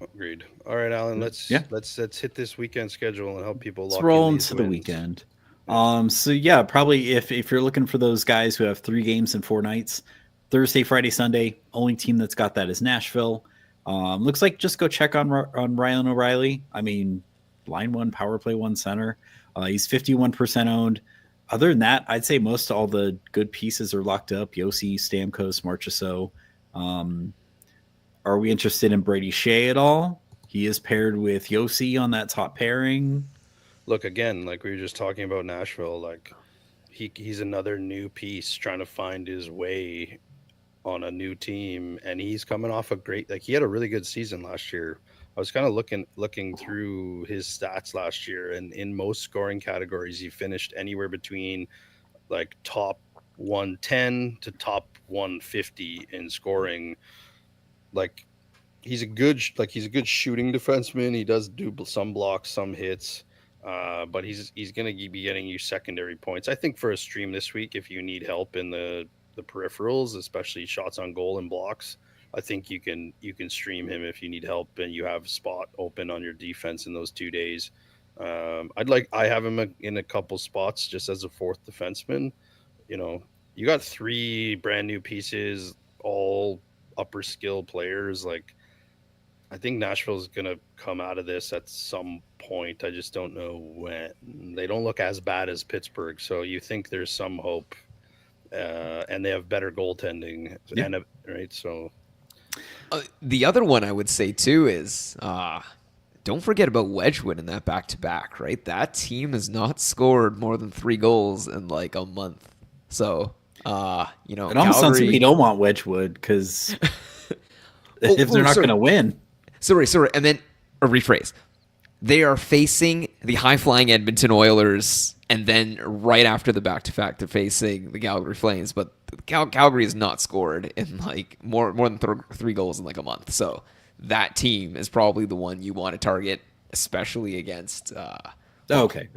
S3: Agreed. All right, Alan, let's hit this weekend schedule and help people
S4: let's roll into the weekend. So yeah, probably if you're looking for those guys who have 3 games in 4 nights, Thursday, Friday, Sunday, only team that's got that is Nashville. Looks like just go check on Ryan O'Reilly. I mean, line 1, power play 1 center. He's 51% owned. Other than that, I'd say most all the good pieces are locked up. Yossi, Stamkos, Marchessault. Are we interested in Brady Shea at all? He is paired with Yossi on that top pairing.
S3: Look, again, like we were just talking about Nashville, like he's another new piece trying to find his way on a new team, and he's coming off he had a really good season last year. I was kind of looking through his stats last year, and in most scoring categories he finished anywhere between like top 110 to top 150 in scoring. Like he's a good shooting defenseman. He does do some blocks, some hits, but he's going to be getting you secondary points. I think for a stream this week, if you need help in the peripherals, especially shots on goal and blocks, I think you can stream him if you need help and you have spot open on your defense in those 2 days. I have him in a couple spots just as a 4th defenseman. You got 3 brand new pieces, all upper skill players. Like, I think Nashville's gonna come out of this at some point. I just don't know when. They don't look as bad as Pittsburgh, so you think there's some hope. And they have better goaltending, right? So
S5: the other one I would say too is don't forget about Wedgwood in that back-to-back. Right, that team has not scored more than 3 goals in like a month. So it
S4: almost sounds like you don't want Wedgwood because if they're not going to win.
S5: Sorry, and then a rephrase. They are facing the high-flying Edmonton Oilers, and then right after the back-to-back, they're facing the Calgary Flames. But Calgary has not scored in like more than 3 goals in like a month. So that team is probably the one you want to target, especially against.
S4: Okay.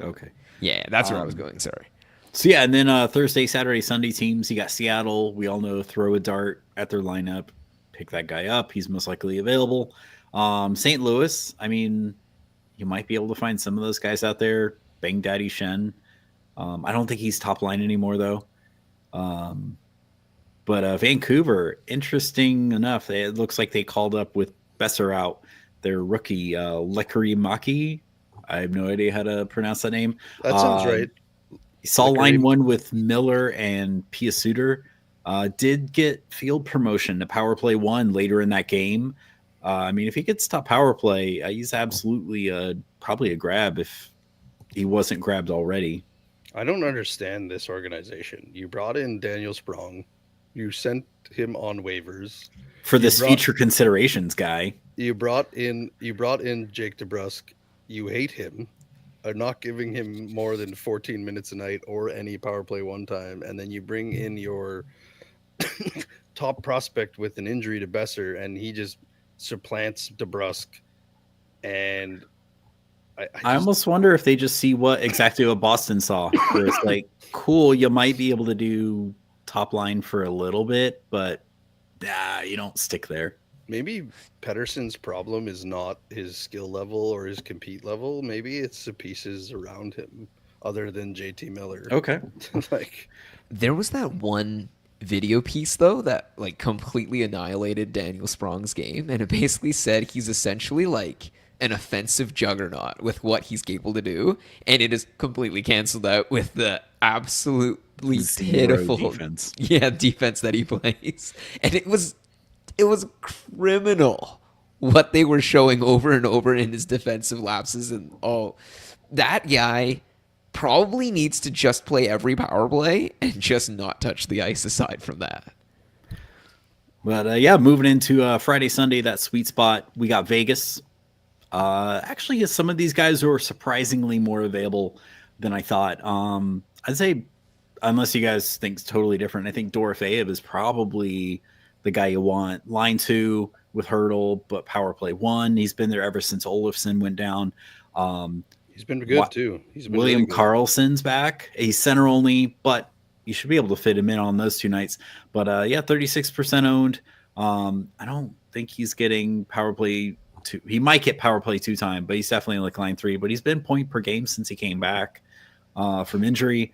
S5: Yeah, that's where I was going. Sorry.
S4: So yeah, and then Thursday, Saturday, Sunday teams. You got Seattle. We all know throw a dart at their lineup. pick that guy up. He's most likely available. St. Louis, I mean, you might be able to find some of those guys out there. Bang Daddy Shen. I don't think he's top line anymore, though. But Vancouver, interesting enough, it looks like they called up with Besser out, their rookie, Lekari Maki. I have no idea how to pronounce that name.
S3: That sounds right.
S4: Saw line one with Miller and Piasuter. Did get field promotion to power play one later in that game. I mean, if he gets top power play, he's absolutely probably a grab if he wasn't grabbed already.
S3: I don't understand this organization. You brought in Daniel Sprong. You sent him on waivers
S4: for this future considerations guy.
S3: You brought in Jake DeBrusk. You hate him. Are not giving him more than 14 minutes a night or any power play one time, and then you bring in your top prospect with an injury to Besser, and he just supplants DeBrusk. And I
S4: almost wonder if they just see what Boston saw. Where it's like, cool, you might be able to do top line for a little bit, but you don't stick there.
S3: Maybe Pettersson's problem is not his skill level or his compete level. Maybe it's the pieces around him other than JT Miller.
S4: Okay.
S3: Like,
S5: there was that one video piece though that like completely annihilated Daniel Sprong's game, and it basically said he's essentially like an offensive juggernaut with what he's capable to do, and it is completely canceled out with the absolutely pitiful defense that he plays. And it was criminal what they were showing over and over in his defensive lapses. And that guy probably needs to just play every power play and just not touch the ice aside from that.
S4: But moving into Friday, Sunday, that sweet spot, we got Vegas. Actually, some of these guys were surprisingly more available than I thought. I'd say, unless you guys think totally different, I think Dorofeyev is probably the guy you want. Line 2 with Hurdle, but power play 1. He's been there ever since Olofsson went down.
S3: He's been good too.
S4: William Karlsson's back. He's center only, but you should be able to fit him in on those 2 nights. But 36% owned. I don't think he's getting power play 2. He might get power play 2 time, but he's definitely like line 3. But he's been point per game since he came back from injury.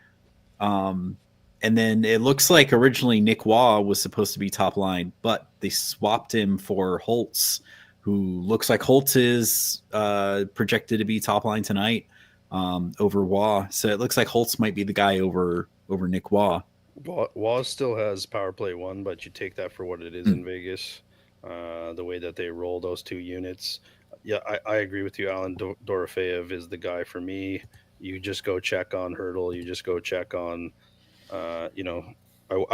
S4: And then it looks like originally Nick Waugh was supposed to be top line, but they swapped him for Holtz, who looks like Holtz is projected to be top line tonight over Waugh. So it looks like Holtz might be the guy over Nick Waugh.
S3: Waugh still has power play 1, but you take that for what it is in Vegas. The way that they roll those 2 units. Yeah, I agree with you, Alan. Dorofeyev is the guy for me. You just go check on Hurdle. You just go check on, I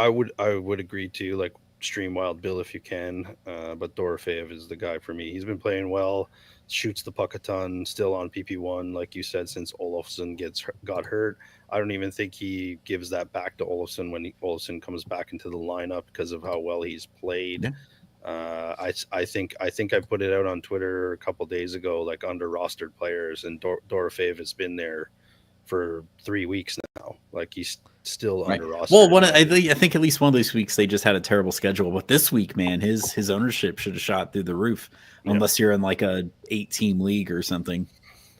S3: would agree to like stream Wild Bill if you can, but Dorofeyev is the guy for me. He's been playing well, shoots the puck a ton, still on PP1, like you said, since Olofsson got hurt. I don't even think he gives that back to Olofsson when Olofsson comes back into the lineup because of how well he's played. Yeah. I think I put it out on Twitter a couple days ago, like under rostered players, and Dorofeyev has been there for 3 weeks now. Like he's still under rostered.
S4: Well, I think at least one of those weeks they just had a terrible schedule, but this week, man, his ownership should have shot through the roof, unless you're in like a 8-team league or something.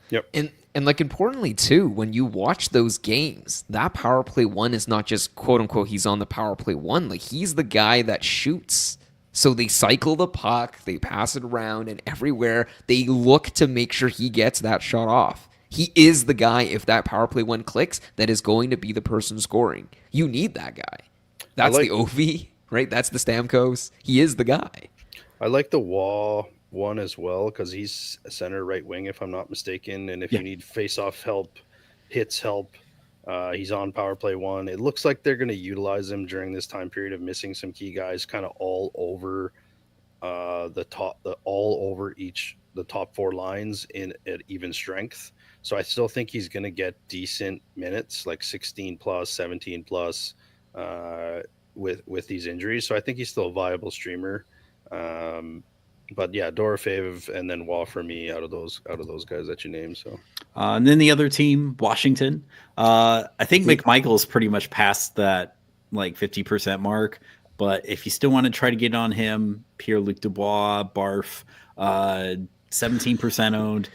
S3: Yep.
S5: And like importantly too, when you watch those games, that power play 1 is not just quote unquote he's on the power play 1. Like he's the guy that shoots. So they cycle the puck, they pass it around, and everywhere they look to make sure he gets that shot off. He is the guy, if that power play 1 clicks, that is going to be the person scoring. You need that guy. That's the Ovi, right? That's the Stamkos. He is the guy.
S3: I like the Waugh 1 as well because he's a center right wing, if I'm not mistaken. And if you need face-off help, hits help, he's on power play 1. It looks like they're going to utilize him during this time period of missing some key guys, kind of all over the top 4 lines at even strength. So I still think he's going to get decent minutes, like 16 plus, 17 plus, with these injuries. So I think he's still a viable streamer. But yeah, Dorofeyev and then Waugh for me out of those guys that you named. So
S4: and then the other team, Washington. I think McMichael's pretty much past that like 50% mark. But if you still want to try to get on him, Pierre-Luc Dubois, Barf, 17% owned.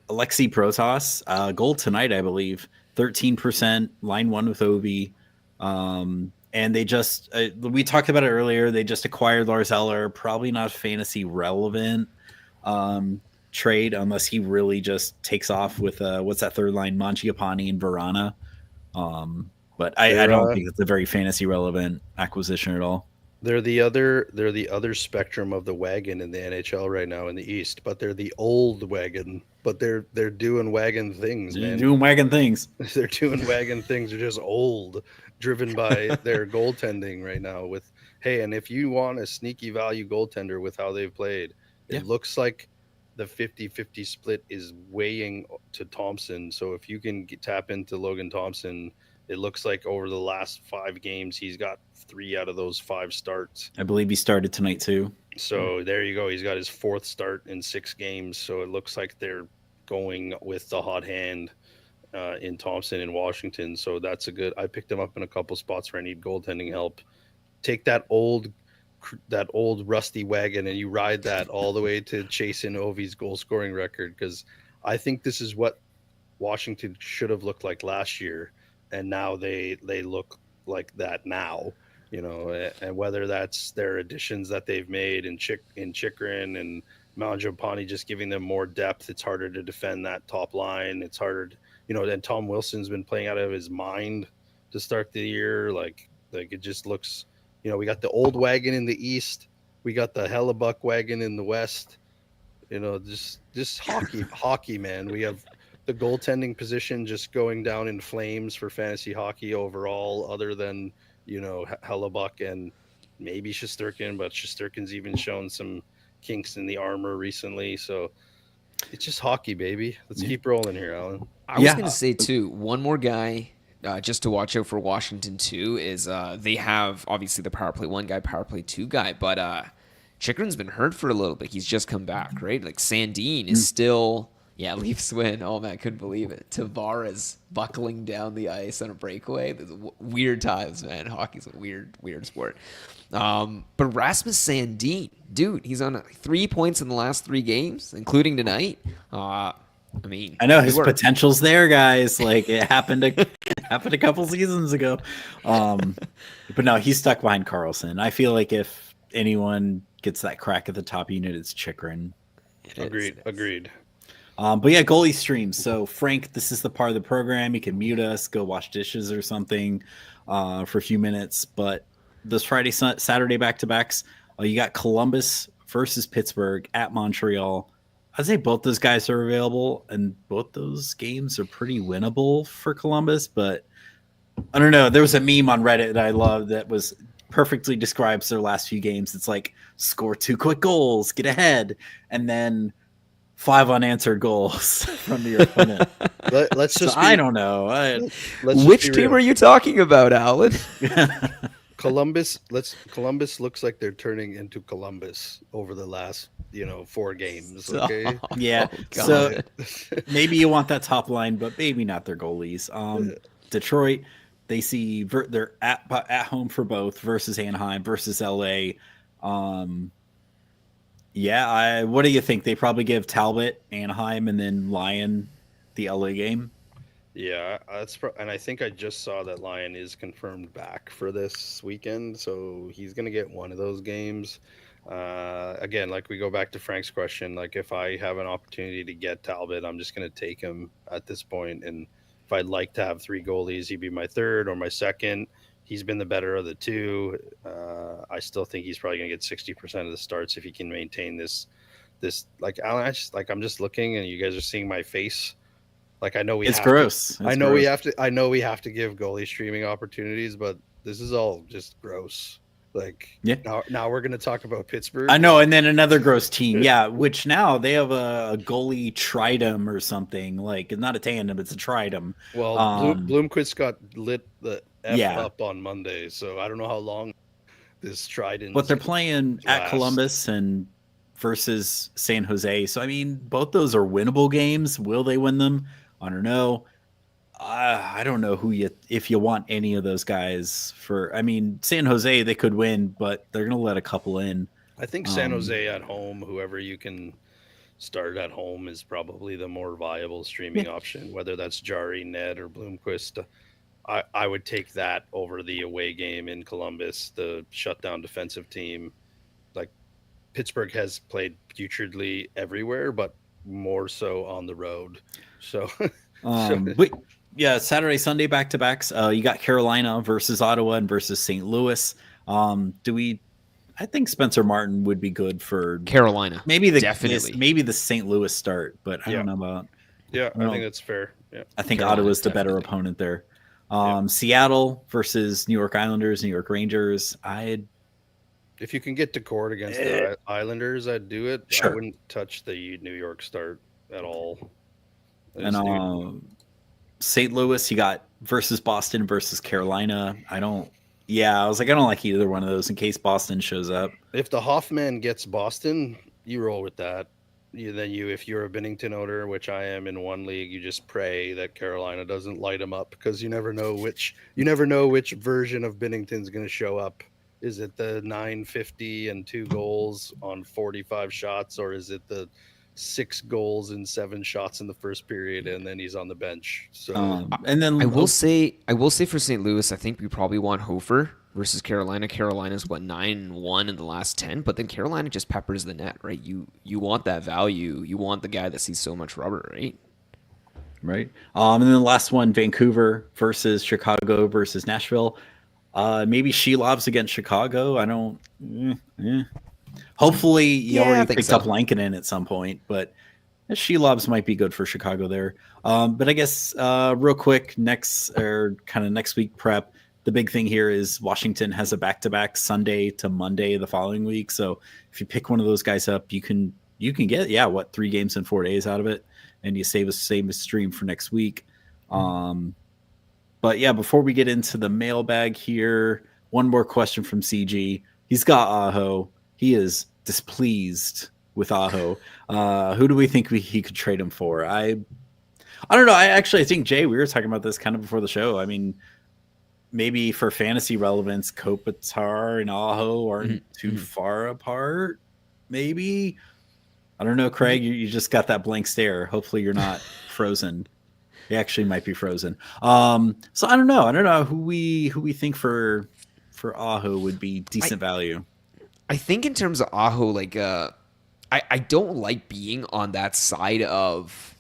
S4: Alexei Protas, goal tonight, I believe, 13%, line one with Ovi. And they just, we talked about it earlier, they just acquired Lars Eller, probably not fantasy relevant trade unless he really just takes off with, what's that third line, Mangiapane and Verana. But I don't think it's a very fantasy relevant acquisition at all.
S3: They're the other spectrum of the wagon in the NHL right now in the East, but they're the old wagon. But they're doing wagon things, man.
S4: Doing wagon things.
S3: They're doing wagon things. They're just old, driven by their goaltending right now. With and if you want a sneaky value goaltender with how they've played, it looks like the 50-50 split is weighing to Thompson. So if you can tap into Logan Thompson, it looks like over the last 5 games, he's got 3 out of those 5 starts.
S4: I believe he started tonight too.
S3: So there you go. He's got his 4th start in 6 games. So it looks like they're going with the hot hand in Thompson in Washington. So that's a good. I picked him up in a couple spots where I need goaltending help. Take that old rusty wagon and you ride that all the way to chasing Ovi's goal scoring record, because I think this is what Washington should have looked like last year. And now they look like that now, and whether that's their additions that they've made in Chychrun and Mangiapane just giving them more depth. It's harder to defend that top line. It's harder, and Tom Wilson's been playing out of his mind to start the year. Like it just looks, we got the old wagon in the East. We got the Hellebuck wagon in the West, just hockey, man. We have the goaltending position just going down in flames for fantasy hockey overall, other than, Hellebuck and maybe Shesterkin, but Shesterkin's even shown some kinks in the armor recently. So it's just hockey, baby. Let's keep rolling here, Alan.
S5: I was going to say, too, one more guy just to watch out for Washington, too, is they have, obviously, the power play 1 guy, power play 2 guy, but Chychrun's been hurt for a little bit. He's just come back, right? Like, Sandin is still... Yeah, Leafs win. Oh, man, I couldn't believe it. Tavares buckling down the ice on a breakaway. There's weird times, man. Hockey's a weird sport. But Rasmus Sandin, dude, he's on 3 points in the last 3 games, including tonight. I
S4: know his potential's there, guys. Like it happened a couple seasons ago. But no, he's stuck behind Carlson. I feel like if anyone gets that crack at the top unit, it's Chychrun.
S3: Agreed.
S4: But yeah, goalie streams. So Frank, this is the part of the program. You can mute us, go wash dishes or something for a few minutes. But those Friday, Saturday back-to-backs, you got Columbus versus Pittsburgh at Montreal. I'd say both those guys are available, and both those games are pretty winnable for Columbus. But I don't know. There was a meme on Reddit that I loved that was perfectly describes their last few games. It's like score 2 quick goals, get ahead, and then 5 unanswered goals from the opponent. I don't know.
S5: Which team are you talking about, Alan?
S3: Columbus looks like they're turning into Columbus over the last 4 games. Okay.
S4: Yeah. So maybe you want that top line, but maybe not their goalies. Detroit, they see they're at home for both versus Anaheim versus LA. What do you think? They probably give Talbot Anaheim and then Lyon the LA game.
S3: Yeah, and I think I just saw that Lyon is confirmed back for this weekend, so he's gonna get one of those games. Again, like we go back to Frank's question, like if I have an opportunity to get Talbot, I'm just gonna take him at this point. And if I'd like to have 3 goalies, he'd be my 3rd or my 2nd. He's been the better of the 2. I still think he's probably gonna get 60% of the starts if he can maintain this. Like Alan, I'm just looking, and you guys are seeing my face. Like I know we have to give goalie streaming opportunities, but this is all just gross. Like now we're gonna talk about Pittsburgh.
S4: I know, and then another gross team. Yeah, which now they have a goalie tridem or something. Like not a tandem, it's a tridem.
S3: Well, Bloomquist got lit the F up on Monday, so I don't know how long this trident.
S4: But they're playing at Columbus and versus San Jose. So I mean, both those are winnable games. Will they win them? I don't know. I don't know if you want any of those guys I mean, San Jose, they could win, but they're going to let a couple in.
S3: I think San Jose at home, whoever you can start at home, is probably the more viable streaming option, whether that's Jari, Ned, or Bloomquist. I would take that over the away game in Columbus, the shutdown defensive team. Like, Pittsburgh has played putridly everywhere, but more so on the road. So,
S4: But yeah, Saturday, Sunday back-to-backs. You got Carolina versus Ottawa and versus St. Louis. I think Spencer Martin would be good for
S5: Carolina.
S4: Definitely. Maybe the St. Louis start, but I don't know about.
S3: Yeah, I think that's fair. Yeah,
S4: I think
S5: Carolina,
S4: Ottawa's the better opponent there. Seattle versus New York Islanders, New York Rangers.
S3: If you can get to court against the Islanders, I'd do it.
S4: Sure.
S3: I wouldn't touch the New York start at all.
S4: And St. Louis, you got versus Boston versus Carolina. I was like, I don't like either one of those in case Boston shows up.
S3: If the Hoffman gets Boston, you roll with that. If you're a Binnington owner, which I am in one league, you just pray that Carolina doesn't light them up, because you never know which version of Binnington's going to show up. Is it the 950 and 2 goals on 45 shots, or is it the 6 goals and 7 shots in the first period and then he's on the bench? So
S4: and then
S5: I will say for St. Louis, I think we probably want Hofer versus Carolina. Carolina's 9-1 in the last 10, but then Carolina just peppers the net, right? You want that value. You want the guy that sees so much rubber, right?
S4: Right. And then the last one, Vancouver versus Chicago versus Nashville. Maybe Shelov's against Chicago. I don't. Hopefully, you already picked up Lankinen at some point, but Shelov's might be good for Chicago there. But I guess real quick, next week prep. The big thing here is Washington has a back-to-back Sunday to Monday the following week. So if you pick one of those guys up, you can get 3 games in 4 days out of it, and you save a stream for next week. But yeah, before we get into the mailbag here, one more question from CG. He's got Aho. He is displeased with Aho. Who do we think he could trade him for? I don't know. I think, Jay, we were talking about this kind of before the show. I mean, maybe for fantasy relevance, Kopitar and Aho aren't too far apart. Maybe. I don't know, Craig. You just got that blank stare. Hopefully you're not frozen. He actually might be frozen. So I don't know. I don't know who we think for Aho would be decent value.
S5: I think in terms of Aho, like I don't like being on that side of,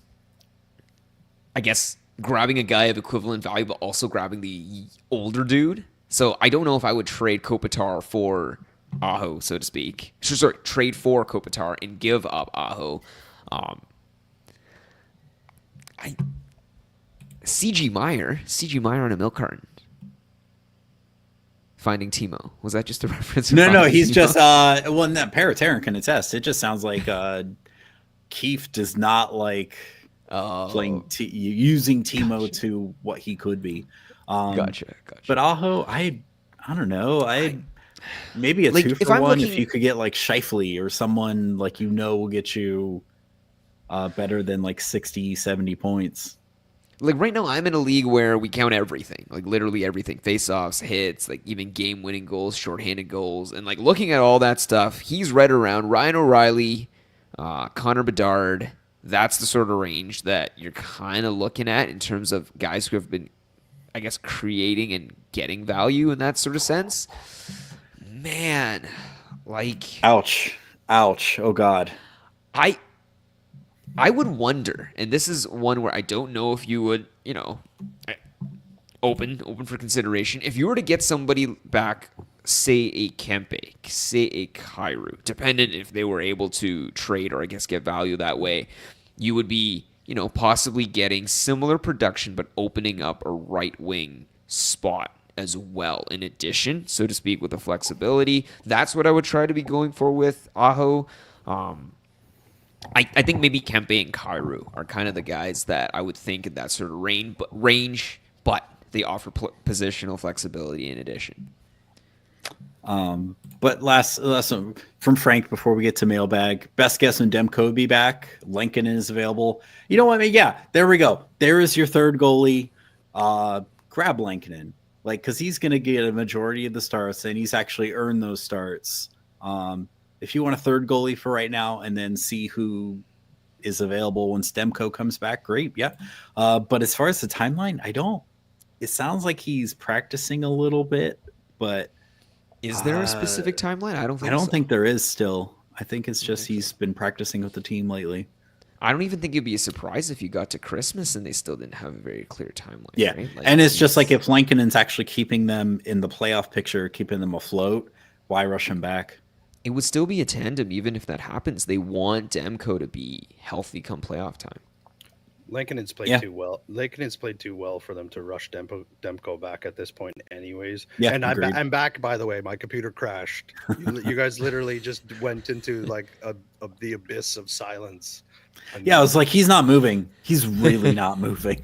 S5: I guess, grabbing a guy of equivalent value, but also grabbing the older dude. So I don't know if I would trade Kopitar for Aho, so to speak. Sorry, trade for Kopitar and give up Aho. CG Meyer on a milk carton. Finding Timo. Was that just a reference?
S4: No, he's just that Parataran can attest. It just sounds like Keefe does not like using Timo to what he could be.
S5: Gotcha.
S4: But Aho, I don't know. Maybe a 2-for-1 if you could get like Scheifele or someone like will get you better than like 60, 70 points.
S5: Like right now, I'm in a league where we count everything, like literally everything: face-offs, hits, like even game-winning goals, shorthanded goals, and like looking at all that stuff, he's right around Ryan O'Reilly, Connor Bedard. That's the sort of range that you're kind of looking at in terms of guys who have been, I guess, creating and getting value in that sort of sense. Man, like,
S4: ouch, oh God.
S5: I would wonder, and this is one where I don't know if you would, open for consideration. If you were to get somebody back, say a Kempe, say a Kairu, dependent if they were able to trade or I guess get value that way, you would be, possibly getting similar production but opening up a right wing spot as well in addition, so to speak, with the flexibility. That's what I would try to be going for with Aho. I think maybe Kempe and Kairu are kind of the guys that I would think in that sort of range, but they offer positional flexibility in addition.
S4: But last one from Frank before we get to mailbag. Best guess when Demko would be back. Lankinen is available. You know what? I mean, yeah, there we go. There is your third goalie. grab Lankinen, like, because he's going to get a majority of the starts, and he's actually earned those starts. If you want a third goalie for right now, and then see who is available when Stemco comes back, great, yeah. But as far as the timeline, I don't. It sounds like he's practicing a little bit, but
S5: Is there a specific timeline? I don't think.
S4: I don't
S5: so.
S4: think there is still. I think it's just he's been practicing with the team lately.
S5: I don't even think it'd be a surprise if you got to Christmas and they still didn't have a very clear timeline.
S4: Yeah,
S5: right?
S4: and it's just like if Lankinen's actually keeping them in the playoff picture, keeping them afloat, why rush him back?
S5: it would still be a tandem even if that happens. They want Demko to be healthy come playoff time.
S3: Lankinen's played too well. Lankinen's played too well for them to rush Demko back at this point, anyways.
S4: Yeah,
S3: and
S4: agreed.
S3: I'm back. By the way, my computer crashed. You guys literally just went into like the abyss of silence.
S4: Yeah, I was like, he's not moving. He's really not moving.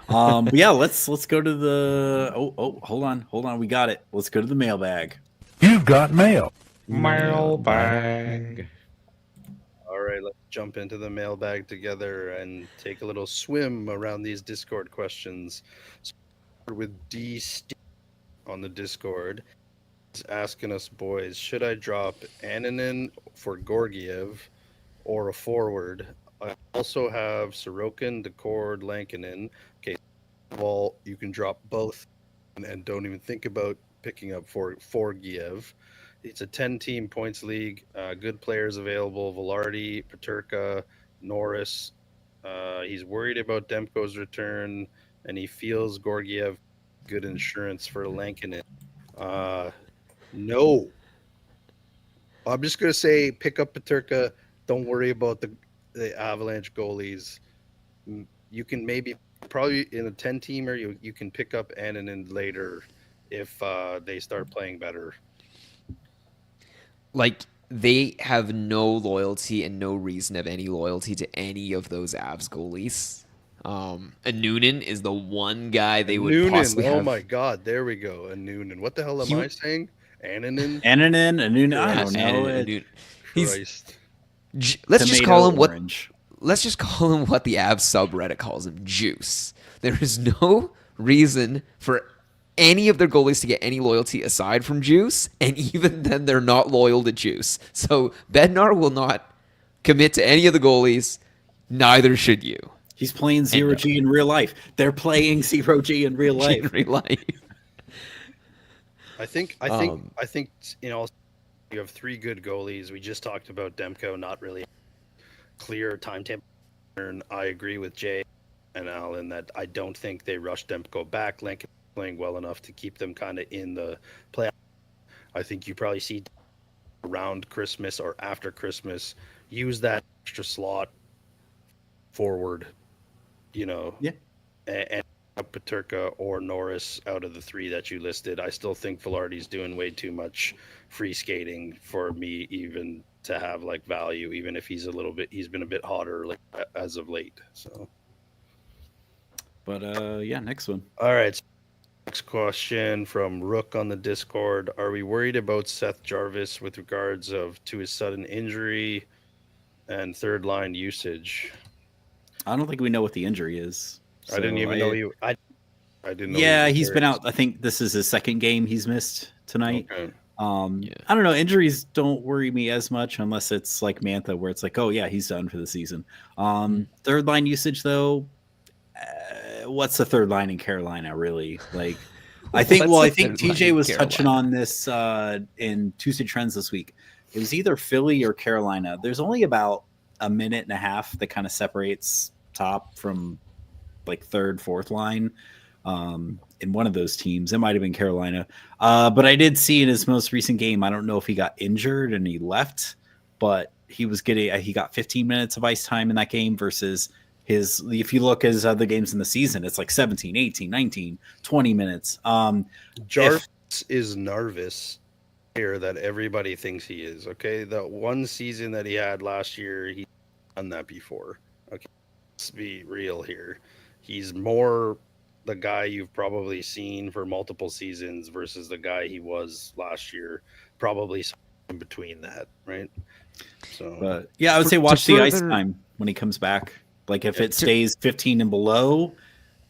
S4: But yeah, let's go to the. Hold on. We got it. Let's go to the mailbag.
S6: You've got mail.
S7: Mailbag.
S3: All right, let's jump into the mailbag together and take a little swim around these Discord questions. Start with D. Steve on the Discord. He's asking us, boys, should I drop Annunen for Gorgiev or a forward? I also have Sorokin, Decord, Lankinen. Okay, well, you can drop both and don't even think about picking up for Giev. It's a 10-team points league. Good players available: Velarde, Peterka, Norris. He's worried about Demko's return, and he feels Gorgiev good insurance for Lankinen. No. I'm just going to say pick up Peterka. Don't worry about the Avalanche goalies. You can probably in a 10-teamer, you can pick up Annunen later if they start playing better.
S5: Like, they have no loyalty and no reason of any loyalty to any of those Avs goalies. And Noonan is the one guy they would possibly have.
S3: Oh my God, there we go. A Noonan. What the hell am I saying? Annunen?
S4: Noonan. I don't know.
S3: Christ.
S5: Let's just call him
S4: orange.
S5: Let's just call him what the Avs subreddit calls him, Juice. There is no reason for any of their goalies to get any loyalty aside from Juice, and even then they're not loyal to Juice. So Bednar will not commit to any of the goalies, neither should you.
S4: He's playing 0G in real life. They're playing 0G in real life.
S3: I think you know, you have three good goalies. We just talked about Demko not really clear timetable. I agree with Jay and Alan that I don't think they rushed Demko back. Lincoln playing well enough to keep them kind of in the playoff. I think you probably see around Christmas or after Christmas use that extra slot forward, you know.
S4: Yeah.
S3: And Peterka or Norris out of the three that you listed. I still think Velarde's doing way too much free skating for me even to have like value, even if he's been a bit hotter like as of late. So
S4: but yeah, next one.
S3: All right. Next question from Rook on the Discord. Are we worried about Seth Jarvis with regards to his sudden injury and third line usage?
S4: I don't think we know what the injury is.
S3: So I didn't even know I didn't know.
S4: Yeah, he's been out. I think this is his second game he's missed tonight.
S3: Okay.
S4: I don't know. Injuries don't worry me as much unless it's like Mantha, where it's like, oh yeah, he's done for the season. Third line usage though. What's the third line in Carolina really like? I think TJ was touching on this in Tuesday Trends this week. It was either Philly or Carolina. There's only about a minute and a half that kind of separates top from like third, fourth line in one of those teams. It might have been Carolina. But I did see in his most recent game, I don't know if he got injured and he left, but he got 15 minutes of ice time in that game versus if you look at his other games in the season, it's like 17, 18, 19, 20 minutes.
S3: Jarvis is nervous here that everybody thinks he is. Okay. The one season that he had last year, he done that before. Okay. Let's be real here. He's more the guy you've probably seen for multiple seasons versus the guy he was last year. Probably in between that, right? So,
S4: but yeah, I would say watch the ice time when he comes back. Like if it stays 15 and below,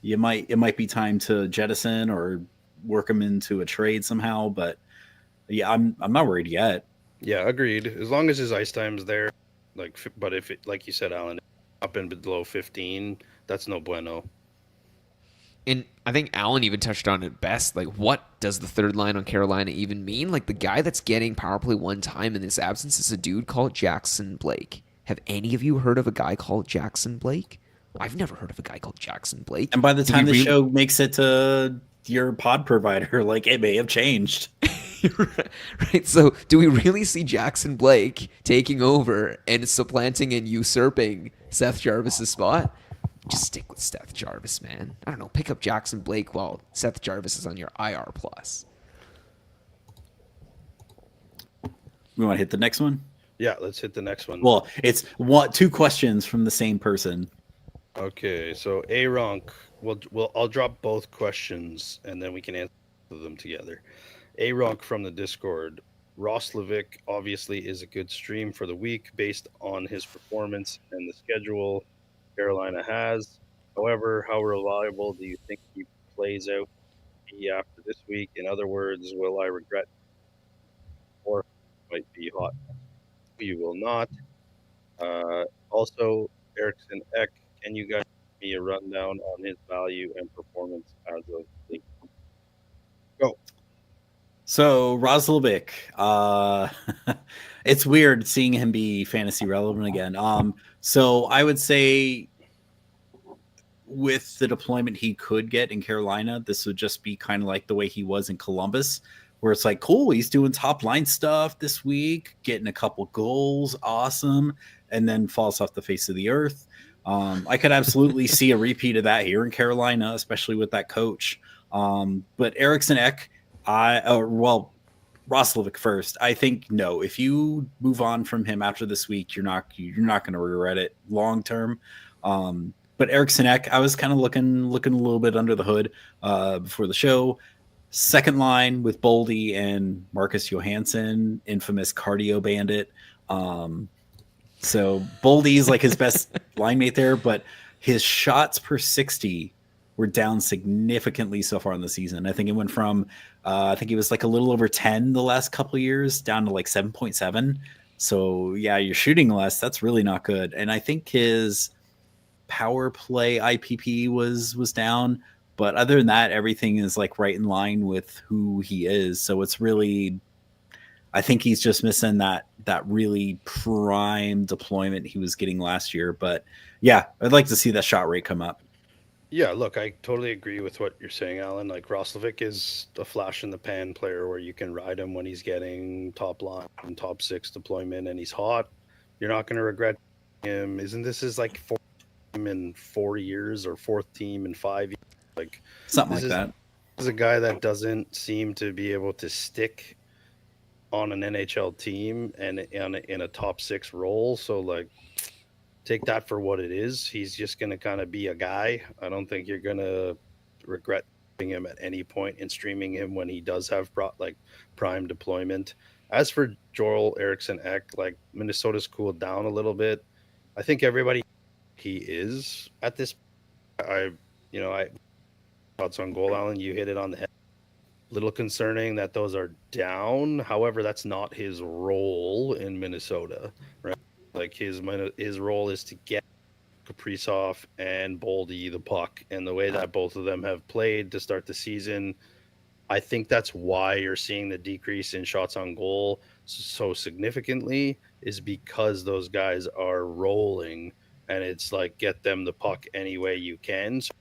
S4: it might be time to jettison or work him into a trade somehow. But yeah, I'm not worried yet.
S3: Yeah, agreed. As long as his ice time's there, but if it, like you said, Alan, up and below 15, that's no bueno.
S5: And I think Allen even touched on it best. Like, what does the third line on Carolina even mean? Like, the guy that's getting power play one time in this absence is a dude called Jackson Blake. Have any of you heard of a guy called Jackson Blake? I've never heard of a guy called Jackson Blake.
S4: And by the
S5: Do
S4: time
S5: we
S4: the
S5: really-
S4: show makes it to your pod provider, like it may have changed.
S5: Right, so do we really see Jackson Blake taking over and supplanting and usurping Seth Jarvis's spot? Just stick with Seth Jarvis, man. I don't know. Pick up Jackson Blake while Seth Jarvis is on your IR plus.
S4: We want to hit the next one.
S3: Yeah, let's hit the next one.
S4: Well, it's two questions from the same person.
S3: Okay, so Aaronk, I'll drop both questions and then we can answer them together. Aaronk from the Discord. Roslovic obviously is a good stream for the week based on his performance and the schedule Carolina has. However, how reliable do you think he plays out after this week? In other words, will I regret or might be hot? You will not. Also, Eriksson Ek, can you guys give me a rundown on his value and performance as of late? Go.
S4: So Roslovic, it's weird seeing him be fantasy relevant again. So I would say with the deployment he could get in Carolina, this would just be kind of like the way he was in Columbus, where it's like, cool, he's doing top line stuff this week, getting a couple goals, awesome, and then falls off the face of the earth. I could absolutely see a repeat of that here in Carolina, especially with that coach. But Eriksson Ek, Roslovic first. I think no. If you move on from him after this week, you're not going to regret it long term. But Eriksson Ek, I was kind of looking a little bit under the hood before the show. Second line with Boldy and Marcus Johansson, infamous cardio bandit. So Boldy's like his best line mate there, but his shots per 60 were down significantly so far in the season. I think it went from I think he was like a little over 10 the last couple of years down to like 7.7. So yeah, you're shooting less. That's really not good. And I think his power play IPP was down, but other than that, everything is like right in line with who he is. So it's really, I think he's just missing that really prime deployment he was getting last year. But yeah, I'd like to see that shot rate come up.
S3: Yeah, look, I totally agree with what you're saying, Alan. Like Roslovic is a flash in the pan player where you can ride him when he's getting top line, top six deployment, and he's hot. You're not going to regret him. Isn't this his like fourth team in 4 years or fourth team in 5 years? Like
S4: something like that.
S3: This is a guy that doesn't seem to be able to stick on an NHL team and in a top six role. So like, take that for what it is. He's just going to kind of be a guy. I don't think you're going to regret him at any point in streaming him when he does have prime deployment. As for Joel Eriksson Ek, like Minnesota's cooled down a little bit. I think everybody he is at this. I thoughts on goal, Alan. You hit it on the head. Little concerning that those are down. However, that's not his role in Minnesota, right? Like his role is to get Kaprizov and Boldy the puck, and the way that both of them have played to start the season, I think that's why you're seeing the decrease in shots on goal so significantly, is because those guys are rolling, and it's like get them the puck any way you can. So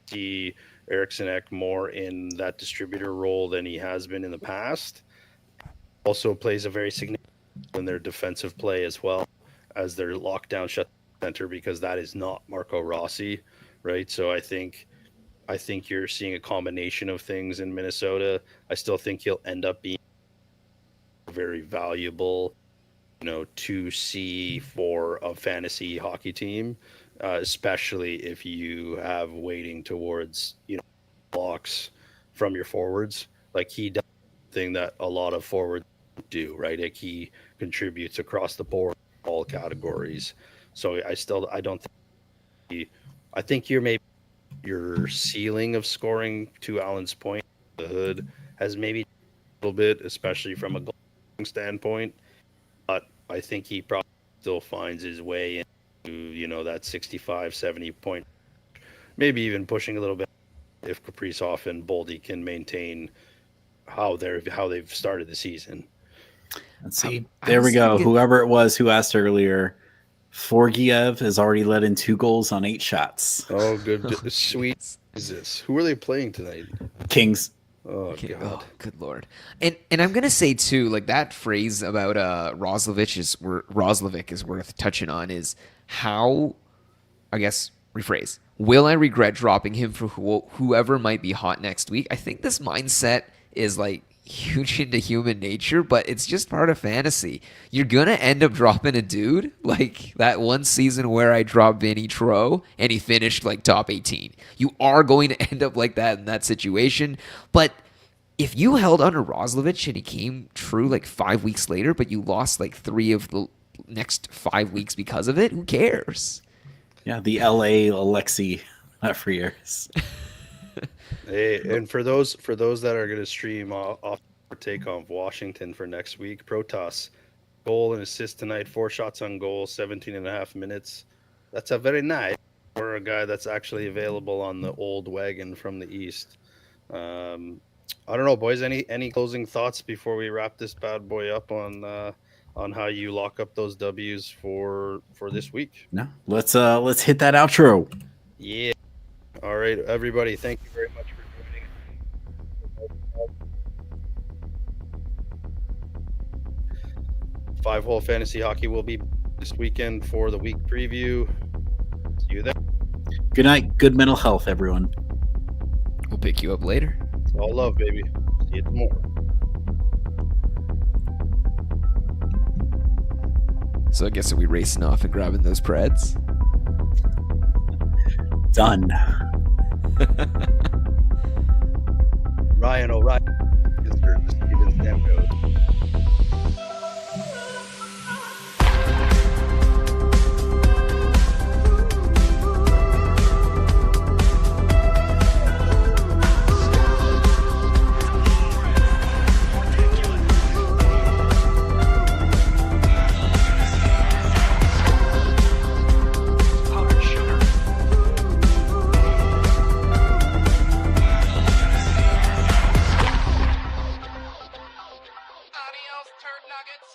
S3: see Eriksson Ek more in that distributor role than he has been in the past. Also plays a very significant in their defensive play as well as their lockdown shut center, because that is not Marco Rossi, right? So I think you're seeing a combination of things in Minnesota. I still think he'll end up being very valuable, 2C for a fantasy hockey team, especially if you have weighting towards, blocks from your forwards. Like he does thing that a lot of forwards do, right? Like he contributes across the board, all categories. So I think you're maybe your ceiling of scoring, to Alan's point, the Hood has maybe a little bit, especially from a goal standpoint. But I think he probably still finds his way into, that 65, 70 point, maybe even pushing a little bit if Kaprizov and Boldy can maintain how they've started the season.
S4: Let's see. There we go. Whoever it was who asked earlier, Forgiev has already let in 2 goals on 8 shots.
S3: Oh, good. Sweet. Is this? Who are they playing tonight?
S4: Kings.
S3: Oh,
S5: Okay,
S3: God.
S5: oh, good lord. And I'm gonna say too, like that phrase about Roslovic is worth touching on. Is how, I guess, rephrase. Will I regret dropping him for whoever might be hot next week? I think this mindset is like huge into human nature, but it's just part of fantasy. You're gonna end up dropping a dude like that one season where I dropped Vinny Tro and he finished like top 18. You are going to end up like that in that situation. But if you held on to Roslovic and he came true like 5 weeks later, but you lost like 3 of the next 5 weeks because of it, who cares?
S4: Yeah, the LA Alexi for years.
S3: Hey, and for those that are going to stream off take on Washington for next week, Protas, goal and assist tonight, 4 shots on goal, 17 and a half minutes. That's a very nice for a guy that's actually available on the old wagon from the East. I don't know, boys. Any closing thoughts before we wrap this bad boy up on how you lock up those W's for this week?
S4: No, let's hit that outro.
S3: Yeah. All right, everybody. Thank you very much for joining. 5-hole fantasy hockey will be this weekend for the week preview. See you there.
S4: Good night. Good mental health, everyone.
S5: We'll pick you up later.
S3: It's all love, baby. See you tomorrow.
S5: So I guess are we racing off and grabbing those Preds?
S4: Done.
S3: Ryan O'Reilly. Mr. Steven Stamkos.
S1: Powdered sugar. Adios, turd nuggets.